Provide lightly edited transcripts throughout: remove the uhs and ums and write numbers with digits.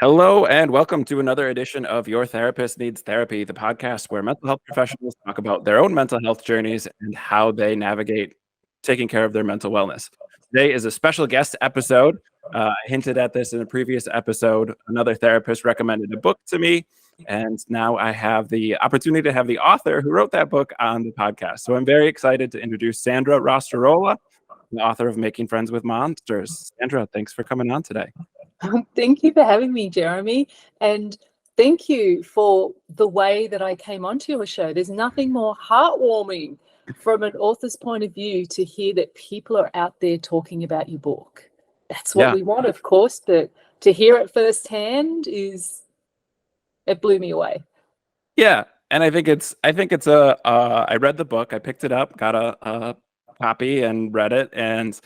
Hello and welcome to another edition of Your Therapist Needs Therapy, the podcast where mental health professionals talk about their own mental health journeys and how they navigate taking care of their mental wellness. Today is a special guest episode. I hinted at this in a previous episode. Another therapist recommended a book to me, and now I have the opportunity to have the author who wrote that book on the podcast. So I'm very excited to introduce Sandra Rostirolla, the author of Making Friends with Monsters. Sandra, thanks for coming on today. Thank you for having me, Jeremy. And thank you for the way that I came onto your show. There's nothing more heartwarming from an author's point of view to hear that people are out there talking about your book. That's what we want, of course, but to hear it firsthand it blew me away. Yeah. And I think it's I read the book, I picked it up, got a copy and read it. And,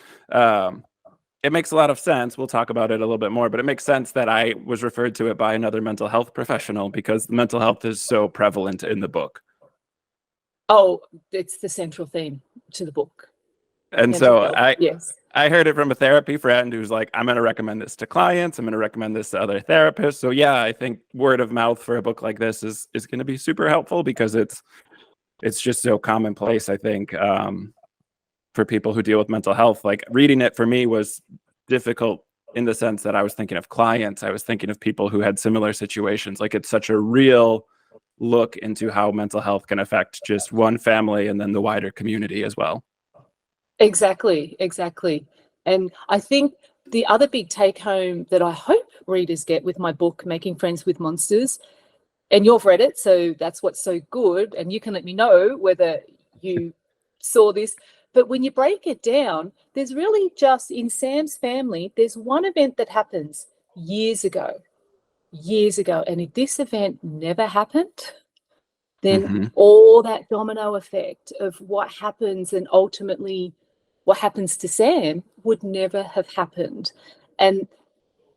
it makes a lot of sense. We'll talk about it a little bit more, but it makes sense that I was referred to it by another mental health professional because mental health is so prevalent in the book. Oh, it's the central theme to the book. And so I heard it from a therapy friend who's like, I'm going to recommend this to clients. I'm going to recommend this to other therapists. So yeah, I think word of mouth for a book like this is going to be super helpful because it's just so commonplace, I think. For people who deal with mental health, like reading it for me was difficult in the sense that I was thinking of clients. I was thinking of people who had similar situations. Like it's such a real look into how mental health can affect just one family and then the wider community as well. Exactly. And I think the other big take home that I hope readers get with my book, Making Friends with Monsters, and you've read it, so that's what's so good. And you can let me know whether you saw this. But when you break it down, there's really just in Sam's family, there's one event that happens years ago. And if this event never happened, then all that domino effect of what happens and ultimately what happens to Sam would never have happened. And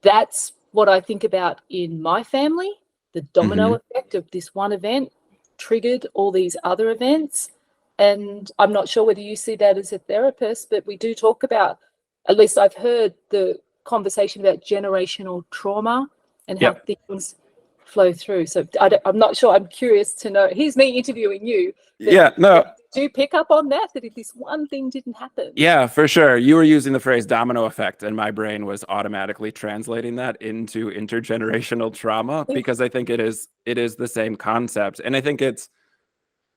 that's what I think about in my family. The domino effect of this one event triggered all these other events. And I'm not sure whether you see that as a therapist, but we do talk about, at least I've heard the conversation about generational trauma and how things flow through. So I'm not sure. I'm curious to know. Here's me interviewing you. Yeah, no. Do you pick up on that if this one thing didn't happen? Yeah, for sure. You were using the phrase domino effect, and my brain was automatically translating that into intergenerational trauma because I think it is the same concept. And I think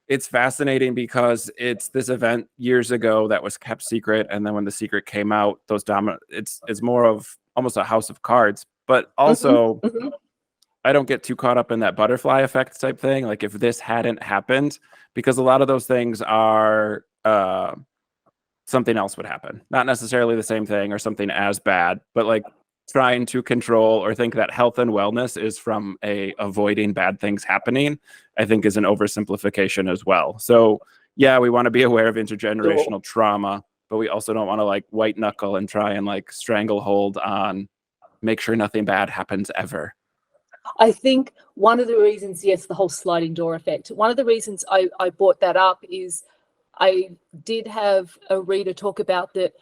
it's fascinating because it's this event years ago that was kept secret, and then when the secret came out, it's more of almost a house of cards. But also, I don't get too caught up in that butterfly effect type thing. Like if this hadn't happened, because a lot of those things are something else would happen, not necessarily the same thing or something as bad, but like trying to control or think that health and wellness is from avoiding bad things happening, I think is an oversimplification as well. So yeah, we want to be aware of intergenerational trauma, but we also don't want to like white knuckle and try and like stranglehold on, make sure nothing bad happens ever. I think one of the reasons, the whole sliding door effect, one of the reasons I brought that up is I did have a reader talk about that,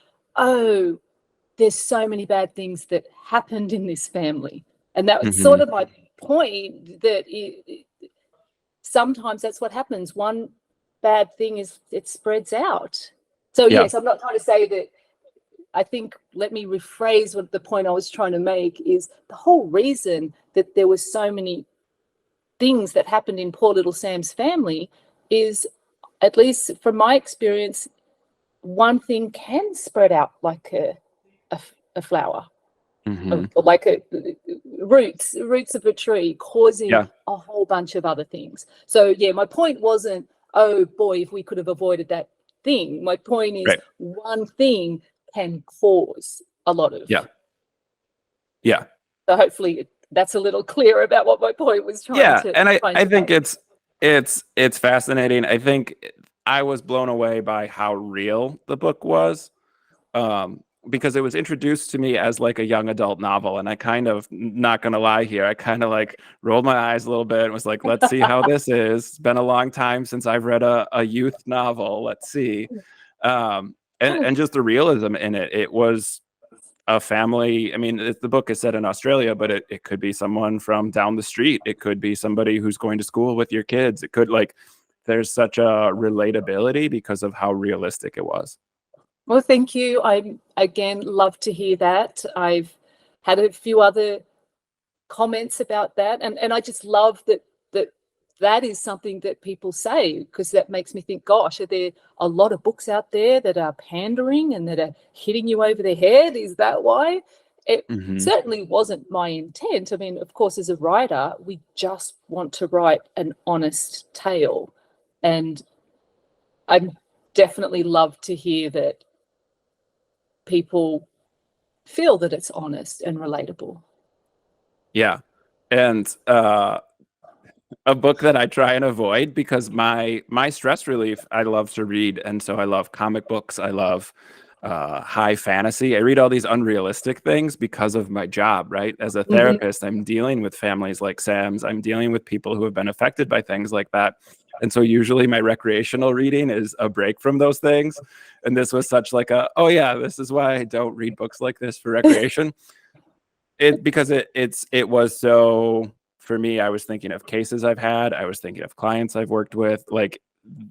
there's so many bad things that happened in this family. And that was sort of my point, that sometimes that's what happens. One bad thing is it spreads out. So yes, I'm not trying to say that. I think, let me rephrase what the point I was trying to make is the whole reason that there was so many things that happened in poor little Sam's family is, at least from my experience, one thing can spread out like a flower, or like roots of a tree, causing a whole bunch of other things. So my point wasn't, oh boy, if we could have avoided that thing. My point is one thing can cause a lot of so hopefully that's a little clearer about what my point was trying to. And I think it's fascinating. I think I was blown away by how real the book was, because it was introduced to me as like a young adult novel, and I kind of, not gonna lie here, I kind of like rolled my eyes a little bit and was like, let's see how this is. It's been a long time since I've read a youth novel. Let's see. And just the realism in it, it was a family. I mean, the book is set in Australia, but it could be someone from down the street. It could be somebody who's going to school with your kids. It could, like, there's such a relatability because of how realistic it was. Well, thank you. I again love to hear that. I've had a few other comments about that, and I just love that is something that people say, because that makes me think, gosh, are there a lot of books out there that are pandering and that are hitting you over the head? Is that why? It certainly wasn't my intent. I mean, of course, as a writer, we just want to write an honest tale, and I definitely love to hear that people feel that it's honest and relatable. Yeah. And a book that I try and avoid, because my stress relief, I love to read. And so I love comic books. I love high fantasy. I read all these unrealistic things because of my job, right? As a therapist, I'm dealing with families like Sam's. I'm dealing with people who have been affected by things like that. And so usually my recreational reading is a break from those things. And this was such like a, oh yeah, this is why I don't read books like this for recreation. Because it was so, for me, I was thinking of cases I've had, I was thinking of clients I've worked with, like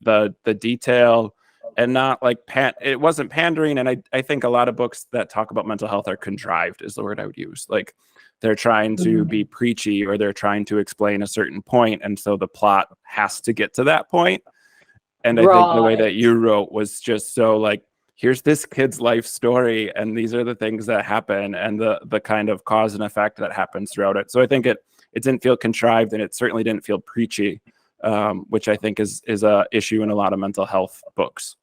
the detail, and not like it wasn't pandering. And I think a lot of books that talk about mental health are contrived, is the word I would use. Like they're trying to be preachy, or they're trying to explain a certain point, and so the plot has to get to that point. And I think the way that you wrote was just so like, here's this kid's life story, and these are the things that happen, and the kind of cause and effect that happens throughout it. So I think it didn't feel contrived, and it certainly didn't feel preachy, which I think is a issue in a lot of mental health books.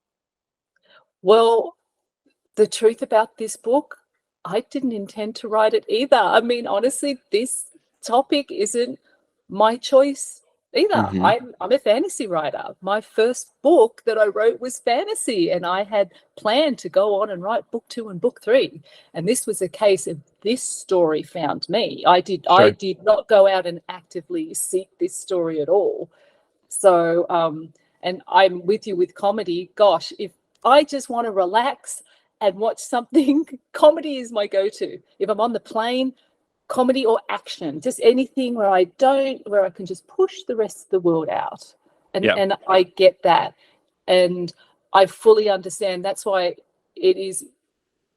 Well, the truth about this book, I didn't intend to write it either. I mean, honestly, this topic isn't my choice either. I'm a fantasy writer. My first book that I wrote was fantasy, and I had planned to go on and write book 2 and book 3. And this was a case of this story found me. I did not go out and actively seek this story at all. So, and I'm with you with comedy. Gosh, if I just want to relax and watch something, comedy is my go-to. If I'm on the plane, comedy or action, just anything where I can just push the rest of the world out. And I get that. And I fully understand. That's why it is,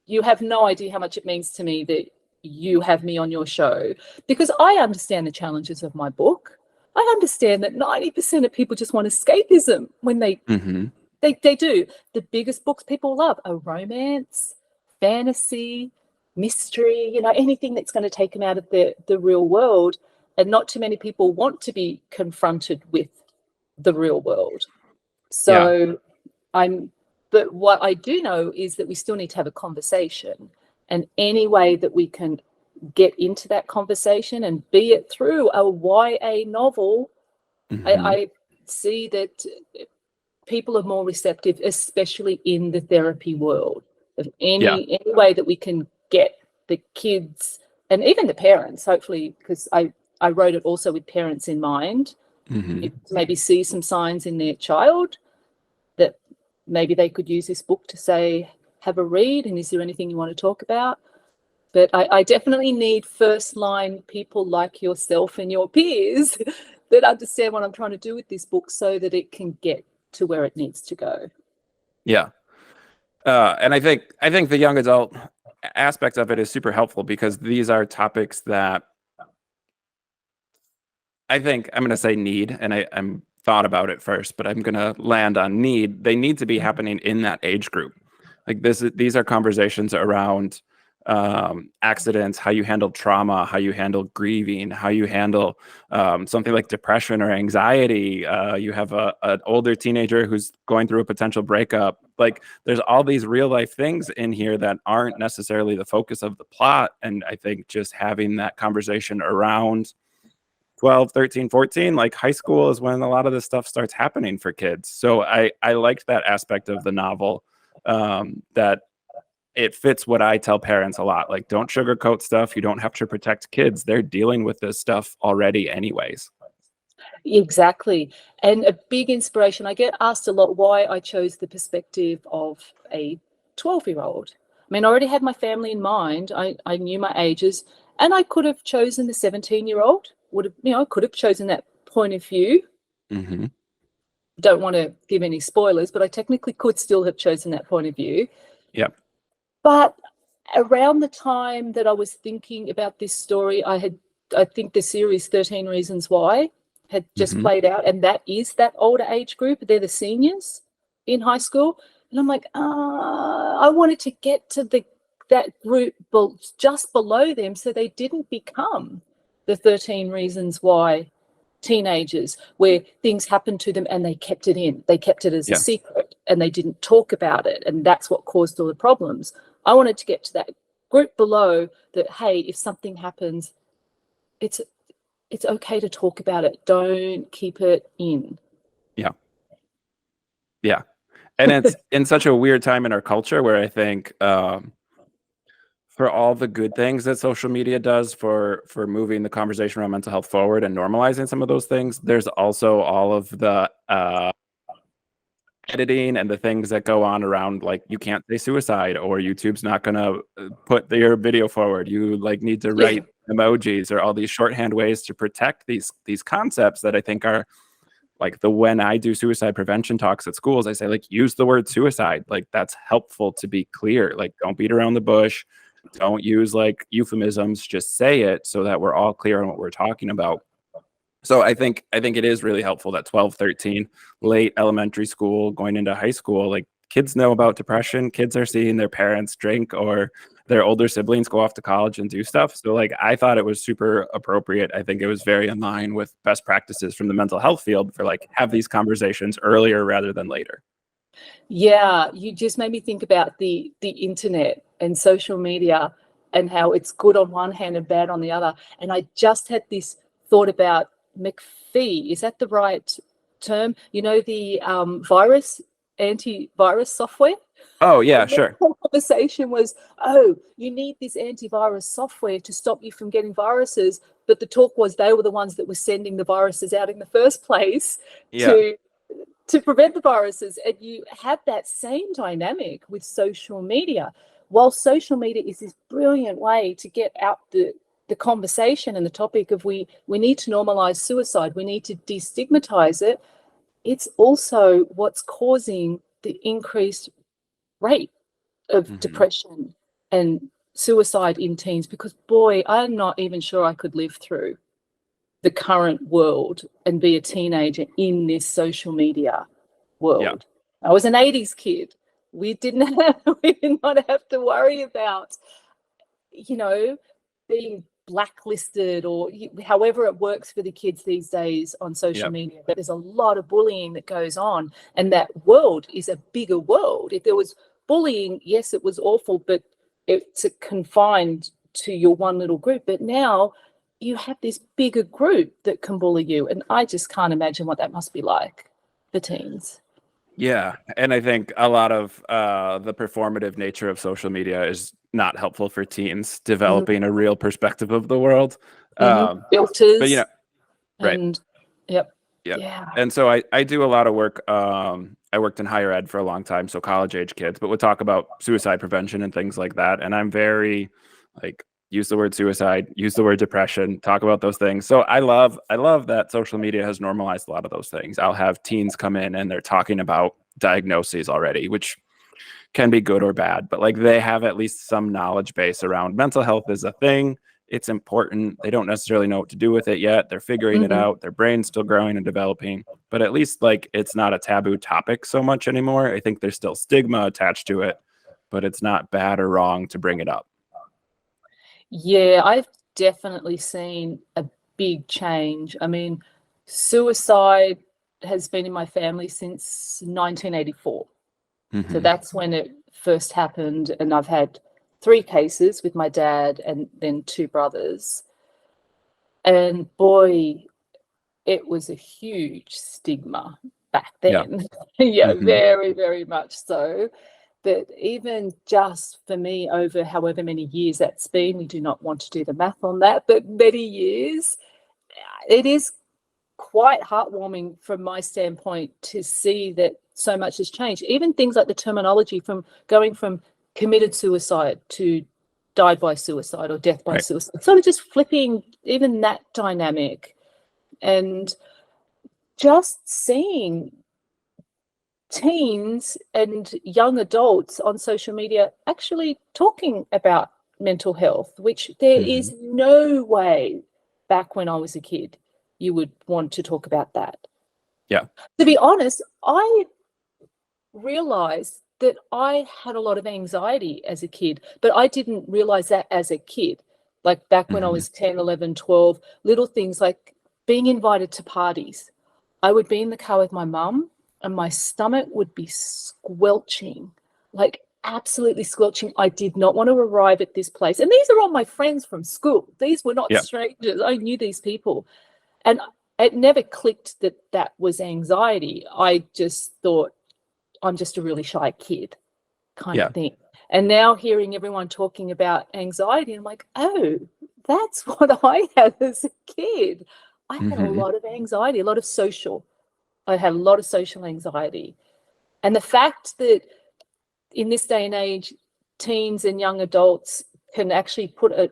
you have no idea how much it means to me that you have me on your show, because I understand the challenges of my book. I understand that 90% of people just want escapism when they do. The biggest books people love are romance, fantasy, mystery, anything that's going to take them out of the real world. And not too many people want to be confronted with the real world. So but what I do know is that we still need to have a conversation, and any way that we can get into that conversation, and be it through a YA novel, I see that people are more receptive, especially in the therapy world. Of any way that we can get the kids and even the parents, hopefully, because I wrote it also with parents in mind, maybe see some signs in their child that maybe they could use this book to say, have a read, and is there anything you want to talk about? But I definitely need first line people like yourself and your peers that understand what I'm trying to do with this book, so that it can get to where it needs to go. Yeah. And I think the young adult aspect of it is super helpful, because these are topics that I think I'm going to say need, and I'm thought about it first, but I'm going to land on need. They need to be happening in that age group. Like these are conversations around accidents, how you handle trauma, how you handle grieving, how you handle something like depression or anxiety. You have an older teenager who's going through a potential breakup. Like there's all these real life things in here that aren't necessarily the focus of the plot. And I think just having that conversation around 12, 13, 14, like high school is when a lot of this stuff starts happening for kids. So I liked that aspect of the novel, that it fits what I tell parents a lot. Like, don't sugarcoat stuff. You don't have to protect kids. They're dealing with this stuff already anyways. Exactly. And a big inspiration, I get asked a lot why I chose the perspective of a 12-year-old. mean, I already had my family in mind. I knew my ages, and I could have chosen the 17-year-old. Would have, I could have chosen that point of view. Mm-hmm. Don't want to give any spoilers, but I technically could still have chosen that point of view. Yep. But around the time that I was thinking about this story, I think the series 13 Reasons Why had just Mm-hmm. played out, and that is that older age group. They're the seniors in high school. And I'm like, I wanted to get to that group just below them so they didn't become the 13 Reasons Why teenagers, where things happened to them and they kept it in. They kept it as a secret and they didn't talk about it. And that's what caused all the problems. I wanted to get to that group below that, hey, if something happens, it's okay to talk about it. Don't keep it in. Yeah. Yeah. And it's in such a weird time in our culture where I think for all the good things that social media does for moving the conversation around mental health forward and normalizing some of those things, there's also all of the editing and the things that go on around, like, you can't say suicide, or YouTube's not going to put your video forward. You like need to write emojis, or all these shorthand ways to protect these concepts that I think are like when I do suicide prevention talks at schools, I say, like, use the word suicide. Like, that's helpful to be clear. Like, don't beat around the bush. Don't use like euphemisms. Just say it so that we're all clear on what we're talking about. So I think it is really helpful that 12, 13, late elementary school, going into high school, like, kids know about depression. Kids are seeing their parents drink or their older siblings go off to college and do stuff. So like, I thought it was super appropriate. I think it was very in line with best practices from the mental health field for like, have these conversations earlier rather than later. Yeah, you just made me think about the internet and social media and how it's good on one hand and bad on the other. And I just had this thought about McAfee. Is that the right term? You know, the antivirus software? Oh yeah, And the sure. whole conversation was, oh, you need this antivirus software to stop you from getting viruses. But the talk was they were the ones that were sending the viruses out in the first place Yeah. to prevent the viruses. And you have that same dynamic with social media. While social media is this brilliant way to get out the conversation and the topic of we need to normalize suicide, we need to destigmatize it, it's also what's causing the increased rate of depression and suicide in teens, because boy, I'm not even sure I could live through the current world and be a teenager in this social media world. I was an 80s kid. We did not have to worry about, being blacklisted or however it works for the kids these days on social media. But there's a lot of bullying that goes on, and that world is a bigger world. If there was bullying, yes, it was awful, but it's confined to your one little group. But now you have this bigger group that can bully you, and I just can't imagine what that must be like for teens. Yeah, and I think a lot of the performative nature of social media is not helpful for teens developing a real perspective of the world. Filters, but right. And Yep. yeah. And so I do a lot of work. I worked in higher ed for a long time, so college age kids, but we'll talk about suicide prevention and things like that. And I'm very like, use the word suicide, use the word depression, talk about those things. So I love that social media has normalized a lot of those things. I'll have teens come in and they're talking about diagnoses already, which can be good or bad, but like, they have at least some knowledge base around mental health is a thing. It's important. They don't necessarily know what to do with it yet. They're figuring it out. Their brain's still growing and developing, but at least like, it's not a taboo topic so much anymore. I think there's still stigma attached to it, but it's not bad or wrong to bring it up. Yeah, I've definitely seen a big change. I mean, suicide has been in my family since 1984. So that's when it first happened. And I've had 3 cases with my dad and then 2 brothers. And boy, it was a huge stigma back then. Yeah, very, very much so. But even just for me, over however many years that's been, we do not want to do the math on that, but many years, it is quite heartwarming from my standpoint to see that so much has changed. Even things like the terminology from going from committed suicide to died by suicide or death by Right. suicide. Sort of just flipping even that dynamic, and just seeing teens and young adults on social media actually talking about mental health, which there is no way back when I was a kid you would want to talk about that. Yeah. To be honest, I realized that I had a lot of anxiety as a kid, but I didn't realize that as a kid. Like back when I was 10, 11, 12, little things like being invited to parties. I would be in the car with my mum and my stomach would be squelching, like absolutely squelching. I did not want to arrive at this place. And these are all my friends from school. These were not strangers. I knew these people. And it never clicked that that was anxiety. I just thought, I'm just a really shy kid kind of thing. And now hearing everyone talking about anxiety, I'm like, oh, that's what I had as a kid. I had a lot of anxiety, a lot of social. I had a lot of social anxiety. And the fact that in this day and age, teens and young adults can actually put a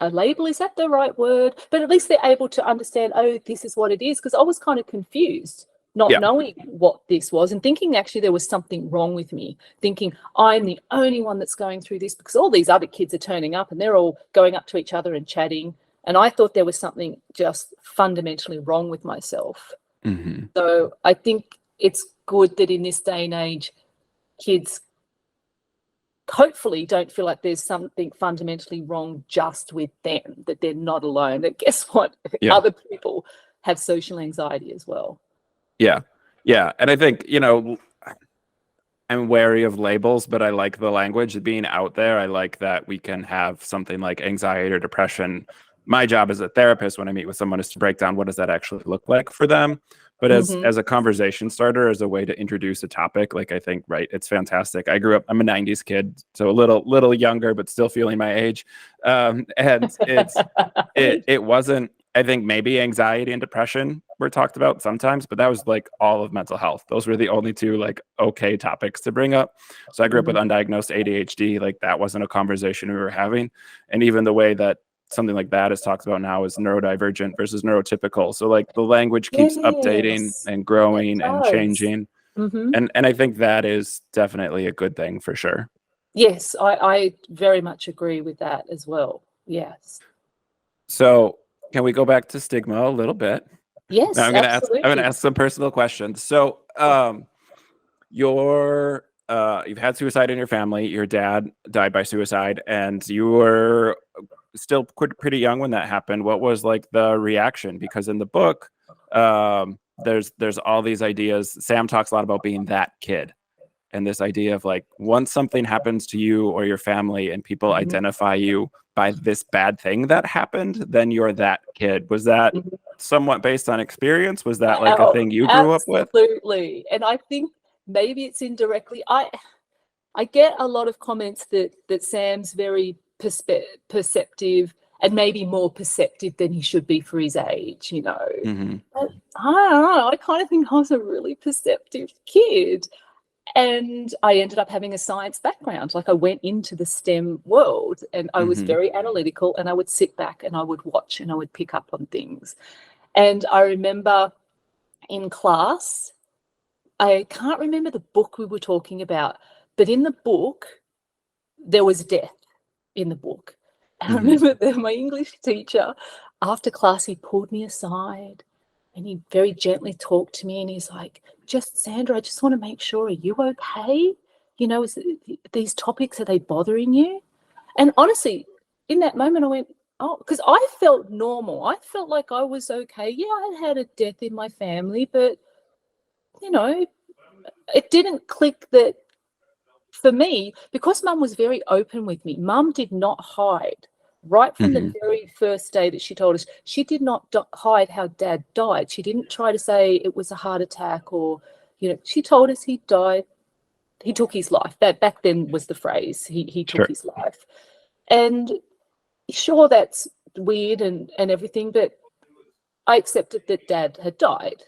label, is that the right word? But at least they're able to understand, oh, this is what it is. Because I was kind of confused, not knowing what this was and thinking actually there was something wrong with me, thinking I'm the only one that's going through this because all these other kids are turning up and they're all going up to each other and chatting. And I thought there was something just fundamentally wrong with myself. So I think it's good that in this day and age, kids hopefully don't feel like there's something fundamentally wrong just with them, that they're not alone. And guess what? Other people have social anxiety as well. Yeah. And I think, I'm wary of labels, but I like the language being out there. I like that we can have something like anxiety or depression. My job as a therapist when I meet with someone is to break down what does that actually look like for them. But as a conversation starter, as a way to introduce a topic, like I think, it's fantastic. I'm a 90s kid, so a little younger, but still feeling my age. And it wasn't, I think maybe anxiety and depression were talked about sometimes, but that was like all of mental health. Those were the only two like okay topics to bring up. So I grew up with undiagnosed ADHD. Like that wasn't a conversation we were having. And even the way that something like that is talked about now is neurodivergent versus neurotypical. So like the language keeps updating and growing and changing. And I think that is definitely a good thing for sure. Yes, I very much agree with that as well. Yes. So can we go back to stigma a little bit? Yes, now I'm gonna ask some personal questions. So you've had suicide in your family, your dad died by suicide, and you were still pretty young when that happened. What was like the reaction? Because in the book, there's all these ideas. Sam talks a lot about being that kid, and this idea of like once something happens to you or your family and people identify you by this bad thing that happened, then you're that kid. Was that somewhat based on experience? Was that like a thing you grew up with? Absolutely. And I think maybe it's indirectly. I get a lot of comments that Sam's very perceptive and maybe more perceptive than he should be for his age, But I don't know. I kind of think I was a really perceptive kid. And I ended up having a science background. Like I went into the STEM world and I was very analytical and I would sit back and I would watch and I would pick up on things. And I remember in class, I can't remember the book we were talking about, but in the book, there was death in the book. And I remember that my English teacher, after class, he pulled me aside and he very gently talked to me and he's like, Sandra, I just want to make sure, are you okay? These topics, are they bothering you? And honestly, in that moment, I went, oh, because I felt normal. I felt like I was okay. Yeah, I had a death in my family, but, it didn't click that for me, because Mum was very open with me. Mum did not hide. Right from the very first day that she told us, she did not hide how Dad died. She didn't try to say it was a heart attack or, she told us he died. He took his life. That back then was the phrase. He took his life. And sure, that's weird and everything, but I accepted that Dad had died.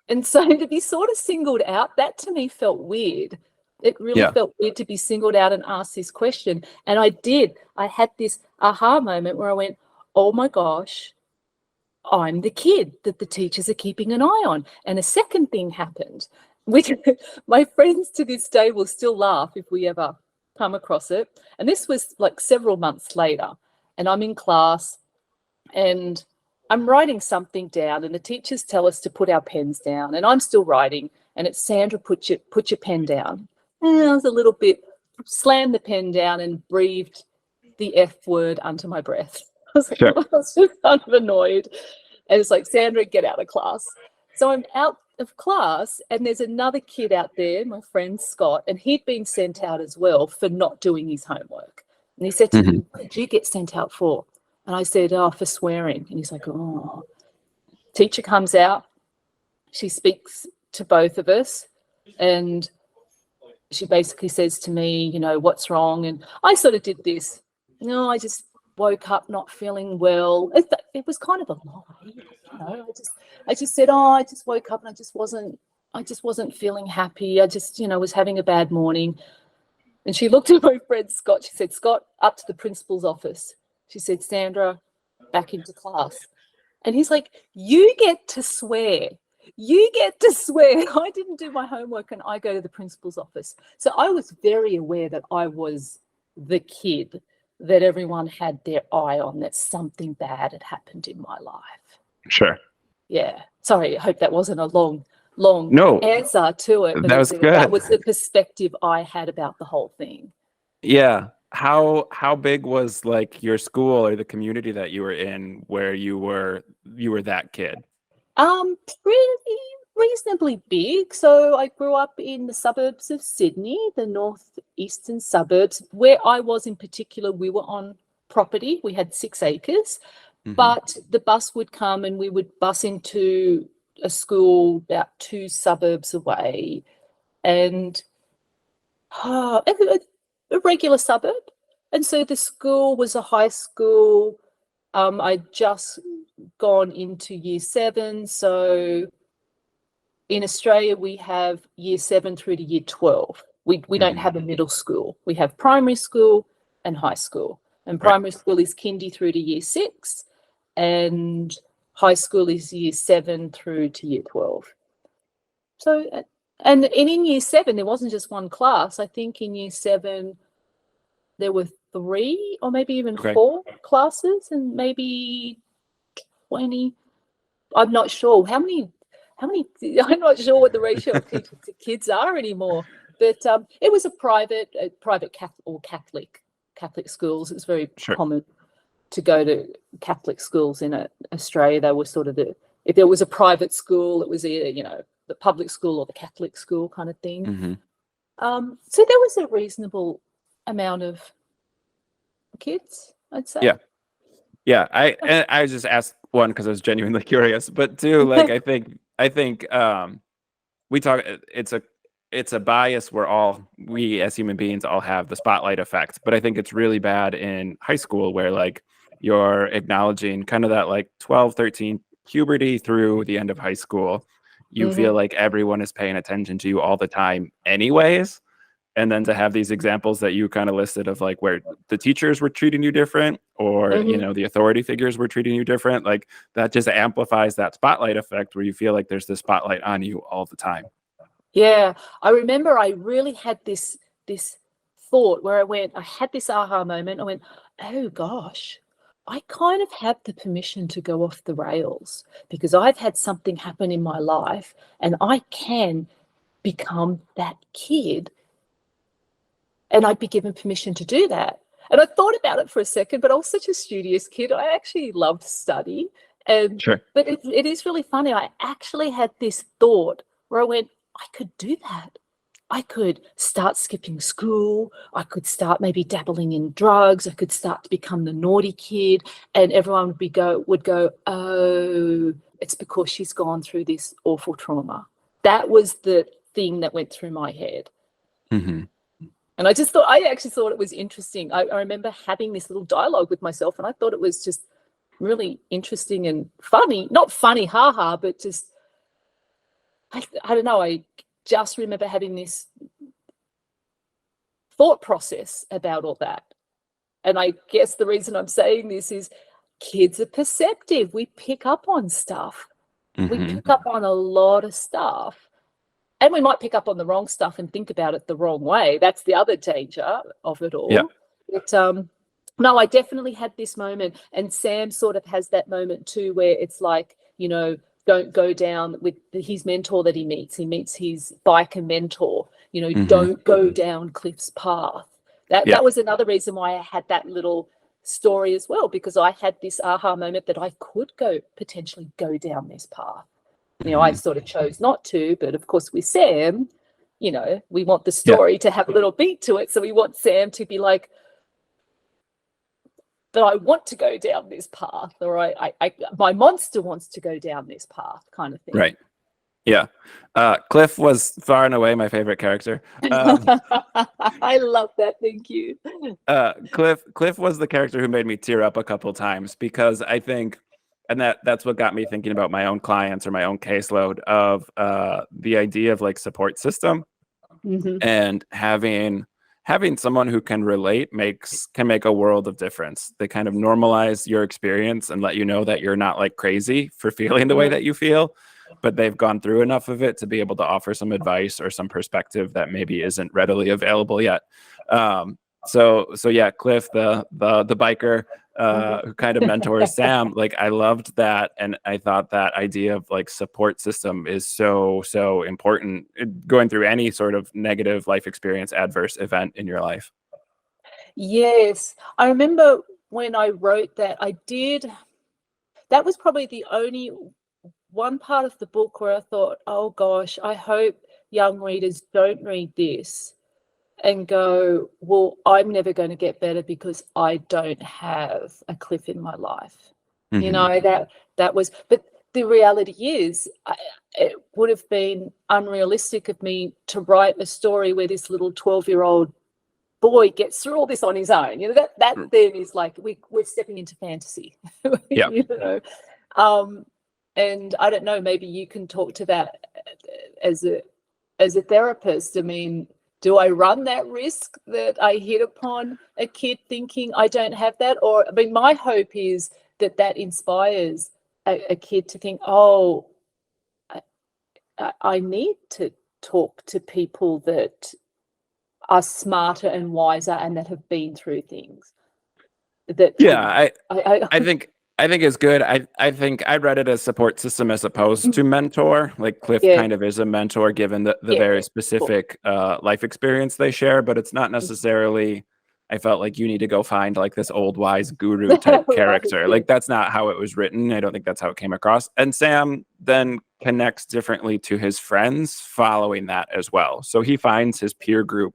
And so to be sort of singled out, that to me felt weird. It really felt weird to be singled out and asked this question. And I did. I had this aha moment where I went, oh my gosh, I'm the kid that the teachers are keeping an eye on. And a second thing happened, which my friends to this day will still laugh if we ever come across it. And this was like several months later. And I'm in class and I'm writing something down, and the teachers tell us to put our pens down. And I'm still writing, and it's Sandra, put your pen down. And I was a little bit, slammed the pen down and breathed the F word under my breath. I was, like, I was just kind of annoyed. And it's like, Sandra, get out of class. So I'm out of class, and there's another kid out there, my friend Scott, and he'd been sent out as well for not doing his homework. And he said to me, what did you get sent out for? And I said, oh, for swearing. And he's like, oh. Teacher comes out. She speaks to both of us. And she basically says to me, you know, what's wrong? And I sort of did this. No, I just woke up not feeling well. It was kind of a lie. You know, I just said, oh, I just woke up and I just wasn't feeling happy. I just, you know, was having a bad morning. And she looked at my friend Scott. She said, Scott, up to the principal's office. She said, Sandra, back into class. And he's like, you get to swear. You get to swear. I didn't do my homework and I go to the principal's office. So I was very aware that I was the kid that everyone had their eye on, that something bad had happened in my life. Sure. Yeah. Sorry, I hope that wasn't a long answer to it. But that was good. That was the perspective I had about the whole thing. Yeah. How big was like your school or the community that you were in where you were that kid? Pretty reasonably big. So I grew up in the suburbs of Sydney, the northeastern suburbs. Where I was in particular, we were on property. We had 6 acres, but the bus would come and we would bus into a school about 2 suburbs away, and a regular suburb. And so the school was a high school. I'd just gone into year 7. So in Australia, we have year 7 through to year 12. We don't have a middle school. We have primary school and high school. And primary school is kindy through to year 6, and high school is year 7 through to year 12. So, and in year 7, there wasn't just one class. I think in year 7, there were 3 or maybe even 4 classes, and maybe 20. I'm not sure how many. I'm not sure what the ratio of teachers to kids are anymore. But it was a private Catholic schools. It's very common to go to Catholic schools in Australia. They were sort of if there was a private school, it was either, you know, the public school or the Catholic school kind of thing. So there was a reasonable amount of kids, I'd say. Yeah. I just asked one because I was genuinely curious, but 2, like I think we talk. It's a bias where we as human beings all have the spotlight effect, but I think it's really bad in high school where like you're acknowledging kind of that like 12, 13 puberty through the end of high school. You feel like everyone is paying attention to you all the time anyways. And then to have these examples that you kind of listed of like where the teachers were treating you different, or, you know, the authority figures were treating you different, like that just amplifies that spotlight effect where you feel like there's this spotlight on you all the time. Yeah. I remember I really had this thought where I had this aha moment. I went, oh gosh, I kind of have the permission to go off the rails because I've had something happen in my life and I can become that kid. And I'd be given permission to do that. And I thought about it for a second, but I was such a studious kid. I actually loved study. And but it is really funny. I actually had this thought where I went, I could do that. I could start skipping school. I could start maybe dabbling in drugs. I could start to become the naughty kid. And everyone would go, oh, it's because she's gone through this awful trauma. That was the thing that went through my head. And I actually thought it was interesting. I remember having this little dialogue with myself, and I thought it was just really interesting and funny. Not funny, haha, but just, I don't know. I just remember having this thought process about all that. And I guess the reason I'm saying this is kids are perceptive. We pick up on stuff. We pick up on a lot of stuff. And we might pick up on the wrong stuff and think about it the wrong way. That's the other danger of it all. Yeah. But no, I definitely had this moment. And Sam sort of has that moment too, where it's like, you know, don't go down with his mentor that he meets. He meets his biker mentor, you know, don't go down Cliff's path. That was another reason why I had that little story as well, because I had this aha moment that I could potentially go down this path. You know, I sort of chose not to, but of course with Sam, you know, we want the story to have a little beat to it. So we want Sam to be like, but I want to go down this path, or my monster wants to go down this path, kind of thing. Right. Yeah. Cliff was far and away my favorite character. I love that. Thank you. Cliff was the character who made me tear up a couple times, because I think, and that's what got me thinking about my own clients or my own caseload of the idea of like support system, and having someone who can relate can make a world of difference. They kind of normalize your experience and let you know that you're not like crazy for feeling the way that you feel, but they've gone through enough of it to be able to offer some advice or some perspective that maybe isn't readily available yet. So yeah, Cliff, the biker, who kind of mentors Sam, like I loved that. And I thought that idea of like support system is so important going through any sort of negative life experience, adverse event in your life. Yes. I remember when I wrote that, that was probably the only one part of the book where I thought, oh gosh, I hope young readers don't read this and go, well, I'm never going to get better because I don't have a Cliff in my life. You know, that was, but the reality is it would have been unrealistic of me to write a story where this little 12-year-old boy gets through all this on his own. You know, that then is like, we're stepping into fantasy. Yeah. You know? And I don't know, maybe you can talk to that as a therapist. I mean, do I run that risk that I hit upon a kid thinking I don't have that? Or, I mean, my hope is that inspires a kid to think, oh, I need to talk to people that are smarter and wiser and that have been through things. I think it's good. I think I read it as support system as opposed to mentor. Like Cliff kind of is a mentor given the very specific life experience they share, but it's not necessarily, I felt like you need to go find like this old wise guru type character. Like that's not how it was written. I don't think that's how it came across. And Sam then connects differently to his friends following that as well. So he finds his peer group.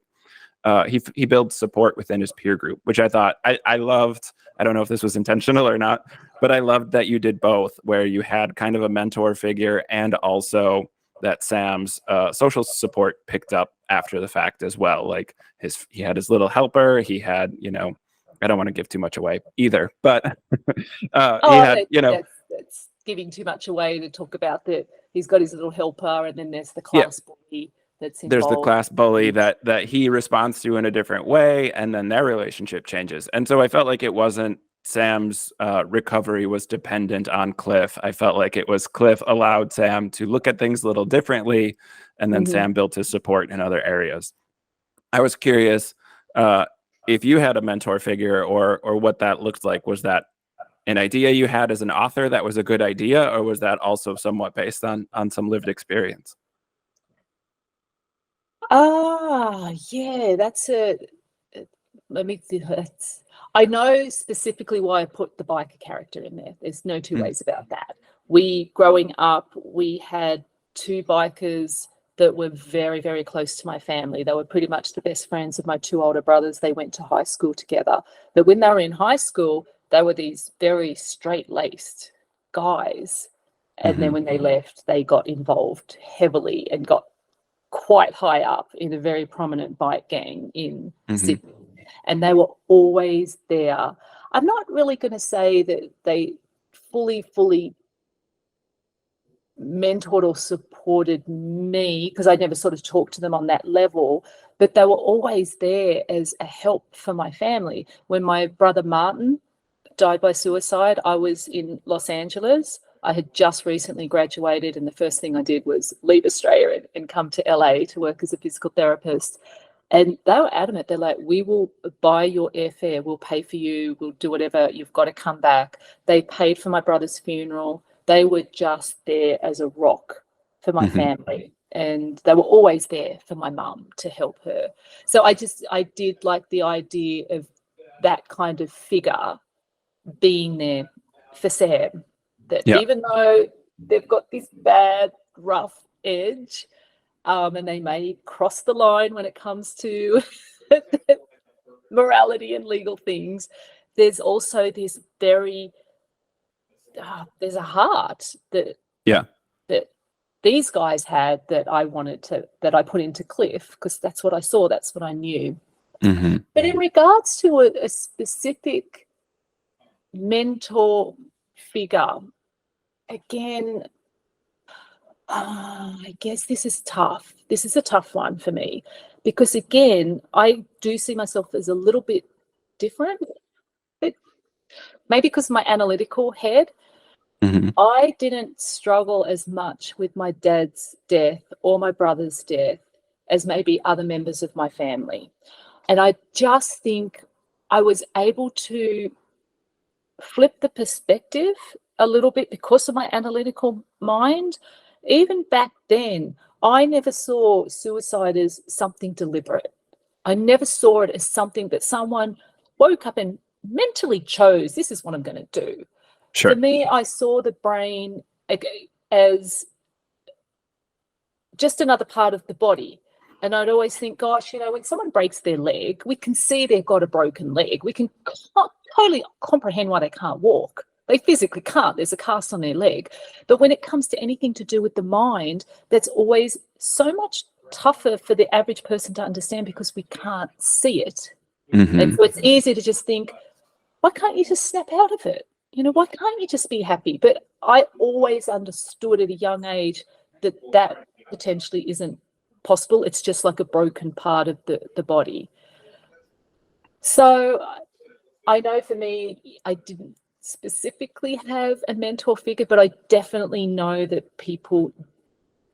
He builds support within his peer group, which I thought I loved. I don't know if this was intentional or not, but I loved that you did both, where you had kind of a mentor figure and also that Sam's social support picked up after the fact as well. Like he had his little helper. He had, you know, I don't want to give too much away either, but he had, you know, that's giving too much away to talk about that. He's got his little helper, and then there's the class bully. There's the class bully that he responds to in a different way, and then their relationship changes. And so I felt like it wasn't Sam's recovery was dependent on Cliff. I felt like it was Cliff allowed Sam to look at things a little differently, and then Sam built his support in other areas. I was curious if you had a mentor figure or what that looked like. Was that an idea you had as an author that was a good idea, or was that also somewhat based on some lived experience? Yeah, let me see. I know specifically why I put the biker character in there. There's no two ways about that. Growing up, we had two bikers that were very, very close to my family. They were pretty much the best friends of my two older brothers. They went to high school together. But when they were in high school, they were these very straight-laced guys. And then when they left, they got involved heavily and got quite high up in a very prominent bike gang in Sydney, and they were always there. I'm not really going to say that they fully mentored or supported me, because I never sort of talked to them on that level, but they were always there as a help for my family. When my brother Martin died by suicide, I was in Los Angeles. I had just recently graduated, and the first thing I did was leave Australia and come to LA to work as a physical therapist. And they were adamant. They're like, we will buy your airfare, we'll pay for you, we'll do whatever, you've got to come back. They paid for my brother's funeral. They were just there as a rock for my family. And they were always there for my mum to help her. So I did like the idea of that kind of figure being there for Sam, that even though they've got this bad, rough edge, and they may cross the line when it comes to morality and legal things, there's also this very, there's a heart that that these guys had that I put into Cliff, because that's what I saw, that's what I knew. But in regards to a specific mentor figure, again, I guess this is tough. This is a tough one for me, because again, I do see myself as a little bit different, but maybe because of my analytical head. I didn't struggle as much with my dad's death or my brother's death as maybe other members of my family. And I just think I was able to flip the perspective a little bit because of my analytical mind. Even back then, I never saw suicide as something deliberate. I never saw it as something that someone woke up and mentally chose, this is what I'm going to do. For me, I saw the brain as just another part of the body. And I'd always think, gosh, when someone breaks their leg, we can see they've got a broken leg. We can totally comprehend why they can't walk. They physically can't. There's a cast on their leg. But when it comes to anything to do with the mind, that's always so much tougher for the average person to understand because we can't see it. And so it's easy to just think, why can't you just snap out of it? Why can't you just be happy? But I always understood at a young age that potentially isn't possible. It's just like a broken part of the body. So I know for me, I didn't specifically have a mentor figure, but I definitely know that people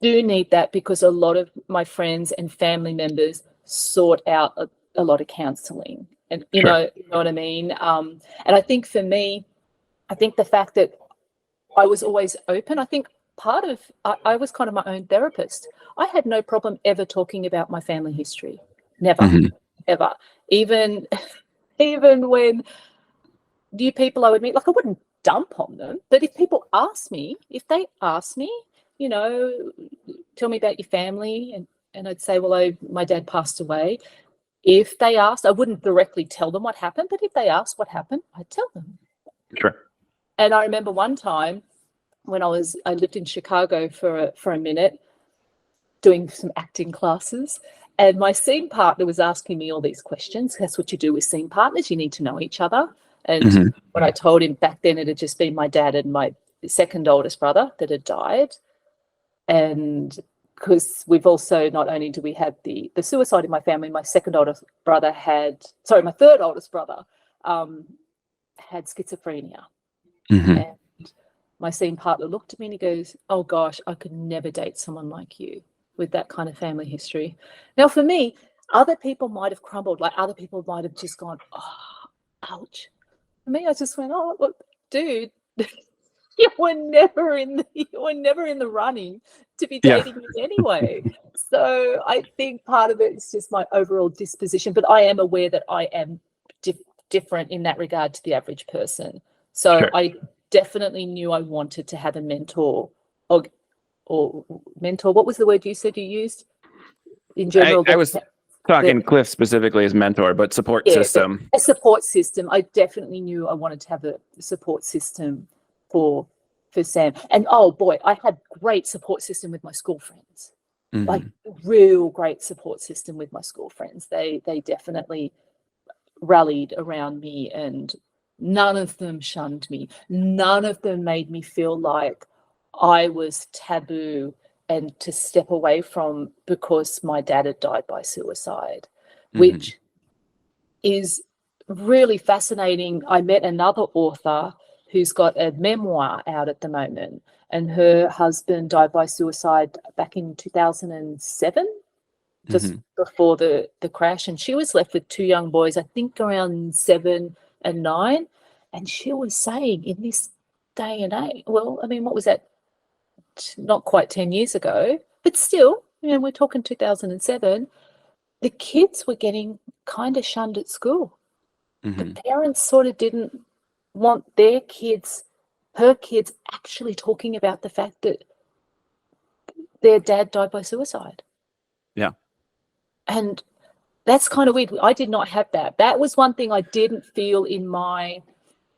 do need that, because a lot of my friends and family members sought out a lot of counseling. And you know what I mean? And I think for me, I think the fact that I was always open, I think part of, I was kind of my own therapist. I had no problem ever talking about my family history. Never, ever. Even when new people I would meet, like I wouldn't dump on them, but if they asked me, tell me about your family, and I'd say, well, my dad passed away. If they asked, I wouldn't directly tell them what happened, but if they asked what happened, I'd tell them. And I remember one time when I lived in Chicago for a minute doing some acting classes, and my scene partner was asking me all these questions. That's what you do with scene partners. You need to know each other. And when I told him back then, it had just been my dad and my second oldest brother that had died. And because we've also, not only do we have the suicide in my family, my third oldest brother had schizophrenia. And my scene partner looked at me and he goes, oh gosh, I could never date someone like you with that kind of family history. Now for me, other people might have crumbled, like other people might have just gone, oh, ouch. For me, I just went, oh, look, dude, you were never in the running to be dating me anyway. So I think part of it is just my overall disposition, but I am aware that I am different in that regard to the average person. So I definitely knew I wanted to have a mentor or mentor. What was the word you said you used in general? I was talking Cliff specifically as mentor, but support system. A support system. I definitely knew I wanted to have a support system for Sam. And oh boy, I had great support system with my school friends. Like real great support system with my school friends. They definitely rallied around me, and none of them shunned me. None of them made me feel like I was taboo and to step away from because my dad had died by suicide, Mm-hmm. which is really fascinating. I met another author who's got a memoir out at the moment, and her husband died by suicide back in 2007, just Mm-hmm. before the crash, and she was left with two young boys, I think around 7 and 9, and she was saying in this day and age, well, I mean, what was that? Not quite 10 years ago, but still, we're talking 2007, the kids were getting kind of shunned at school. Mm-hmm. The parents sort of didn't want her kids actually talking about the fact that their dad died by suicide. Yeah. And that's kind of weird. I did not have that. That was one thing I didn't feel in my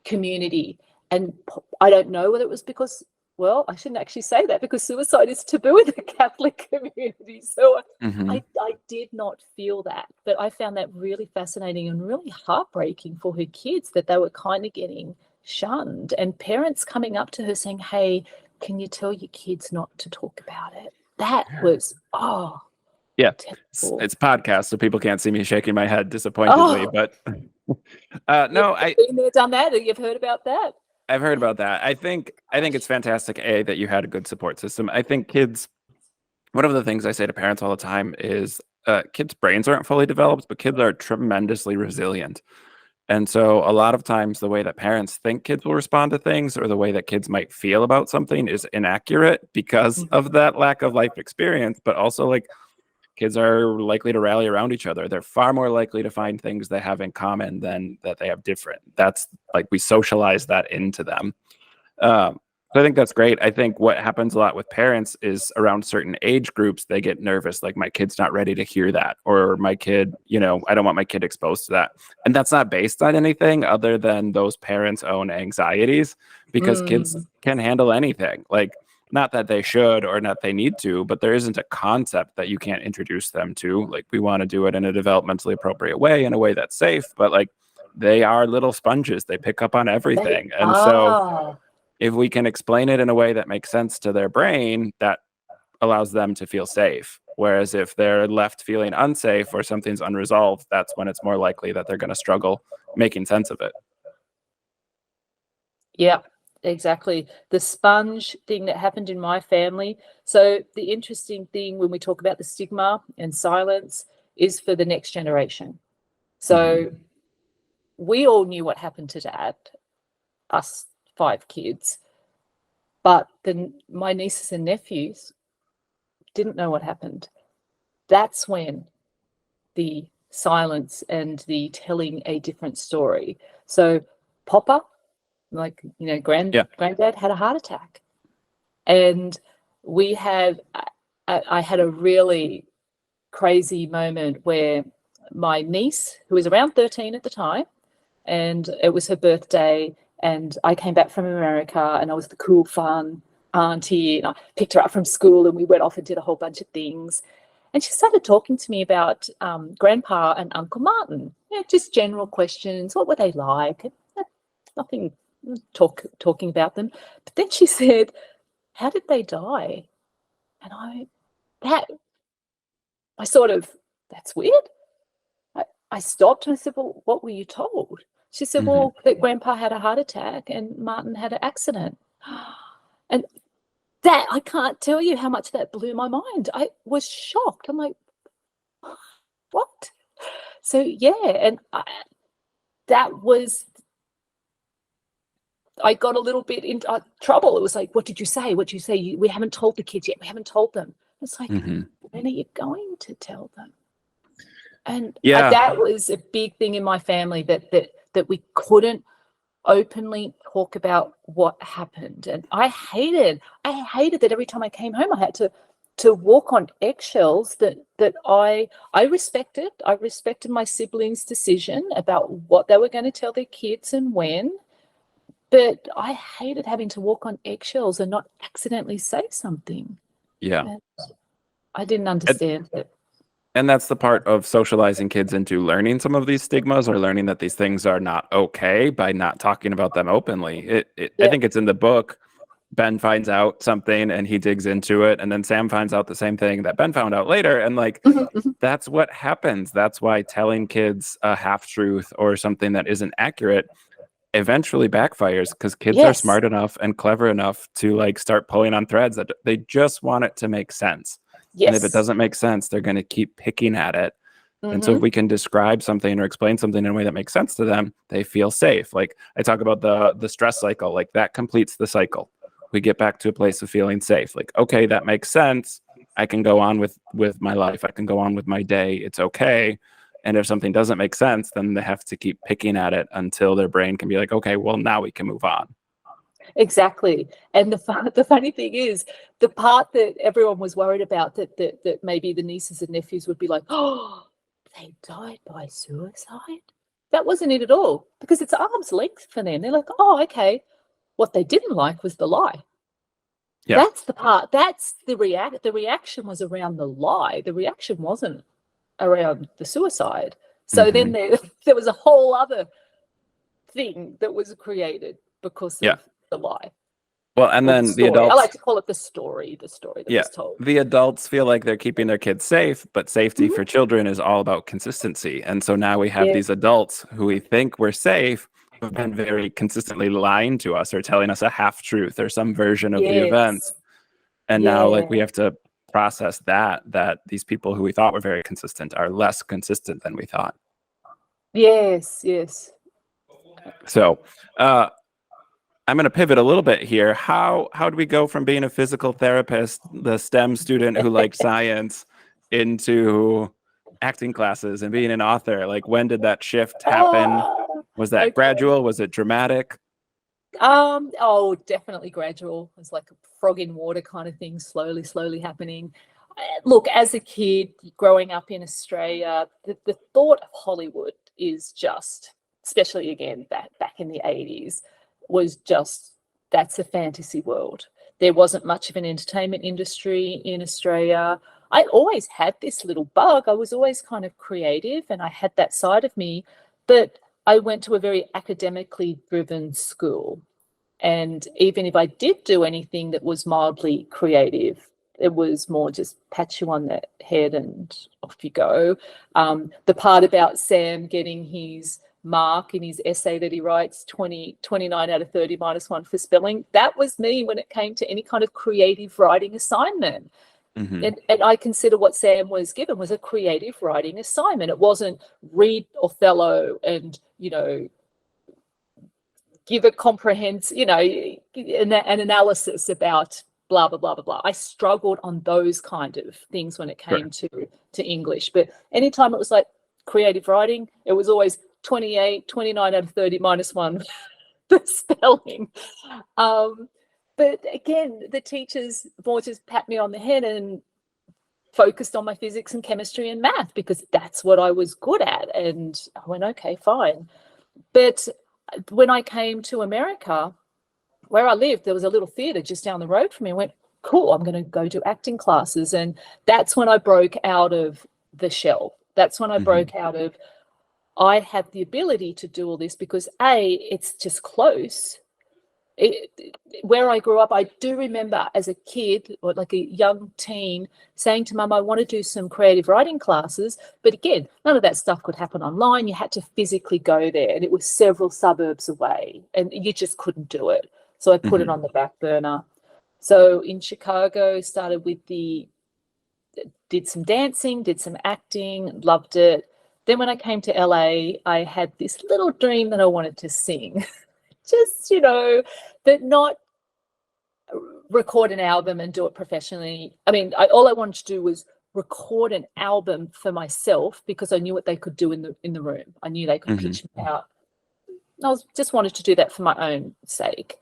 community. And I don't know whether it was because, well, I shouldn't actually say that because suicide is taboo in the Catholic community. So Mm-hmm. I did not feel that. But I found that really fascinating and really heartbreaking for her kids, that they were kind of getting shunned, and parents coming up to her saying, hey, can you tell your kids not to talk about it? That was, yeah, terrible. it's podcast, so people can't see me shaking my head disappointedly. But no, You've been there, done that, or you've heard about that? I've heard about that. I think it's fantastic, that you had a good support system. I think kids, one of the things I say to parents all the time is kids' brains aren't fully developed, but kids are tremendously resilient. And so a lot of times the way that parents think kids will respond to things, or the way that kids might feel about something, is inaccurate because of that lack of life experience. But also, like, kids are likely to rally around each other. They're far more likely to find things they have in common than that they have different. That's like, we socialize that into them. So I think that's great. I think what happens a lot with parents is around certain age groups, they get nervous, like, my kid's not ready to hear that, or my kid, I don't want my kid exposed to that. And that's not based on anything other than those parents' own anxieties, because kids can handle anything. Like, not that they should or not they need to, but there isn't a concept that you can't introduce them to. Like, we want to do it in a developmentally appropriate way, in a way that's safe, but like, they are little sponges. They pick up on everything. And so if we can explain it in a way that makes sense to their brain, that allows them to feel safe. Whereas if they're left feeling unsafe or something's unresolved, that's when it's more likely that they're going to struggle making sense of it. Yeah, exactly. The sponge thing that happened in my family. So the interesting thing when we talk about the stigma and silence is for the next generation. So we all knew what happened to Dad, us 5 kids, but then my nieces and nephews didn't know what happened. That's when the silence and the telling a different story. So Popper, like, granddad had a heart attack, and we had, I had a really crazy moment where my niece, who was around 13 at the time, and it was her birthday, and I came back from America, and I was the cool, fun auntie, and I picked her up from school, and we went off and did a whole bunch of things. And she started talking to me about Grandpa and Uncle Martin, just general questions. What were they like? Nothing talking about them. But then she said, how did they die? And I sort of, that's weird. I stopped and I said, well, what were you told? She said, well, that Grandpa had a heart attack and Martin had an accident. And that, I can't tell you how much that blew my mind. I was shocked. I'm like, what? So, yeah, and I got a little bit into trouble. It was like, what did you say? What did you say? We haven't told the kids yet. We haven't told them. It's like, when are you going to tell them? And that was a big thing in my family, that we couldn't openly talk about what happened. And I hated that every time I came home I had to walk on eggshells, that I respected my siblings' decision about what they were going to tell their kids and when, but I hated having to walk on eggshells and not accidentally say something. And I didn't understand it. And that's the part of socializing kids into learning some of these stigmas, or learning that these things are not okay, by not talking about them openly. I think it's in the book Ben finds out something and he digs into it, and then Sam finds out the same thing that Ben found out later, and like that's what happens. That's why telling kids a half truth or something that isn't accurate eventually backfires, because kids are Yes. smart enough and clever enough to like start pulling on threads that they just want it to make sense. And if it Yes. doesn't make sense, they're going to keep picking at it. And so if we can describe something or explain something in a way that makes sense to them, they feel safe. Like I talk about the stress cycle, like that completes the cycle. We get back to a place of feeling safe. Like, okay, that makes sense. I can go on with my life. I can go on with my day. It's okay. And if something doesn't make sense, then they have to keep picking at it until their brain can be like, okay, well, now we can move on. Exactly. And the funny thing is, the part that everyone was worried about, that maybe the nieces and nephews would be like, oh, they died by suicide. That wasn't it at all, because it's arm's length for them. They're like, oh, okay. What they didn't like was the lie. Yeah. That's the part. That's the reaction was around the lie. The reaction wasn't around the suicide. So then there was a whole other thing that was created because of the lie. Well, and then the adults, I like to call it the story that was told. The adults feel like they're keeping their kids safe, but safety for children is all about consistency. And so now we have these adults who we think we're safe, who have been very consistently lying to us or telling us a half truth or some version of the events. And now like we have to process that these people who we thought were very consistent are less consistent than we thought. Yes. So I'm going to pivot a little bit here. How do we go from being a physical therapist, the STEM student who liked science, into acting classes and being an author? Like, when did that shift happen? Was that gradual? Was it dramatic? Oh, definitely gradual. It was like a frog in water kind of thing, slowly happening. Look, as a kid growing up in Australia, the thought of Hollywood is just, especially again back in the 80s, was just, that's a fantasy world. There wasn't much of an entertainment industry in Australia. I always had this little bug. I was always kind of creative and I had that side of me, but I went to a very academically driven school. And even if I did do anything that was mildly creative, it was more just pat you on the head and off you go. The part about Sam getting his mark in his essay that he writes, 29 out of 30 -1 for spelling, that was me when it came to any kind of creative writing assignment. And I consider what Sam was given was a creative writing assignment. It wasn't read Othello and, give a comprehensive, an analysis about blah, blah, blah, blah, blah. I struggled on those kind of things when it came to English. But anytime it was like creative writing, it was always 29 out of 30 -1 for spelling. But again, the teachers more just pat me on the head and focused on my physics and chemistry and math because that's what I was good at. And I went, okay, fine. But when I came to America, where I lived, there was a little theatre just down the road from me. I went, cool, I'm going to go to acting classes. And that's when I broke out of the shell. That's when I broke out of, I have the ability to do all this because it's just close. Where I grew up, I do remember as a kid or like a young teen saying to Mum, I want to do some creative writing classes. But again, none of that stuff could happen online. You had to physically go there and it was several suburbs away and you just couldn't do it. So I put it on the back burner. So in Chicago, did some dancing, did some acting, loved it. Then when I came to LA, I had this little dream that I wanted to sing. Just, but not record an album and do it professionally. I mean, all I wanted to do was record an album for myself because I knew what they could do in the room. I knew they could pitch me out. Just wanted to do that for my own sake.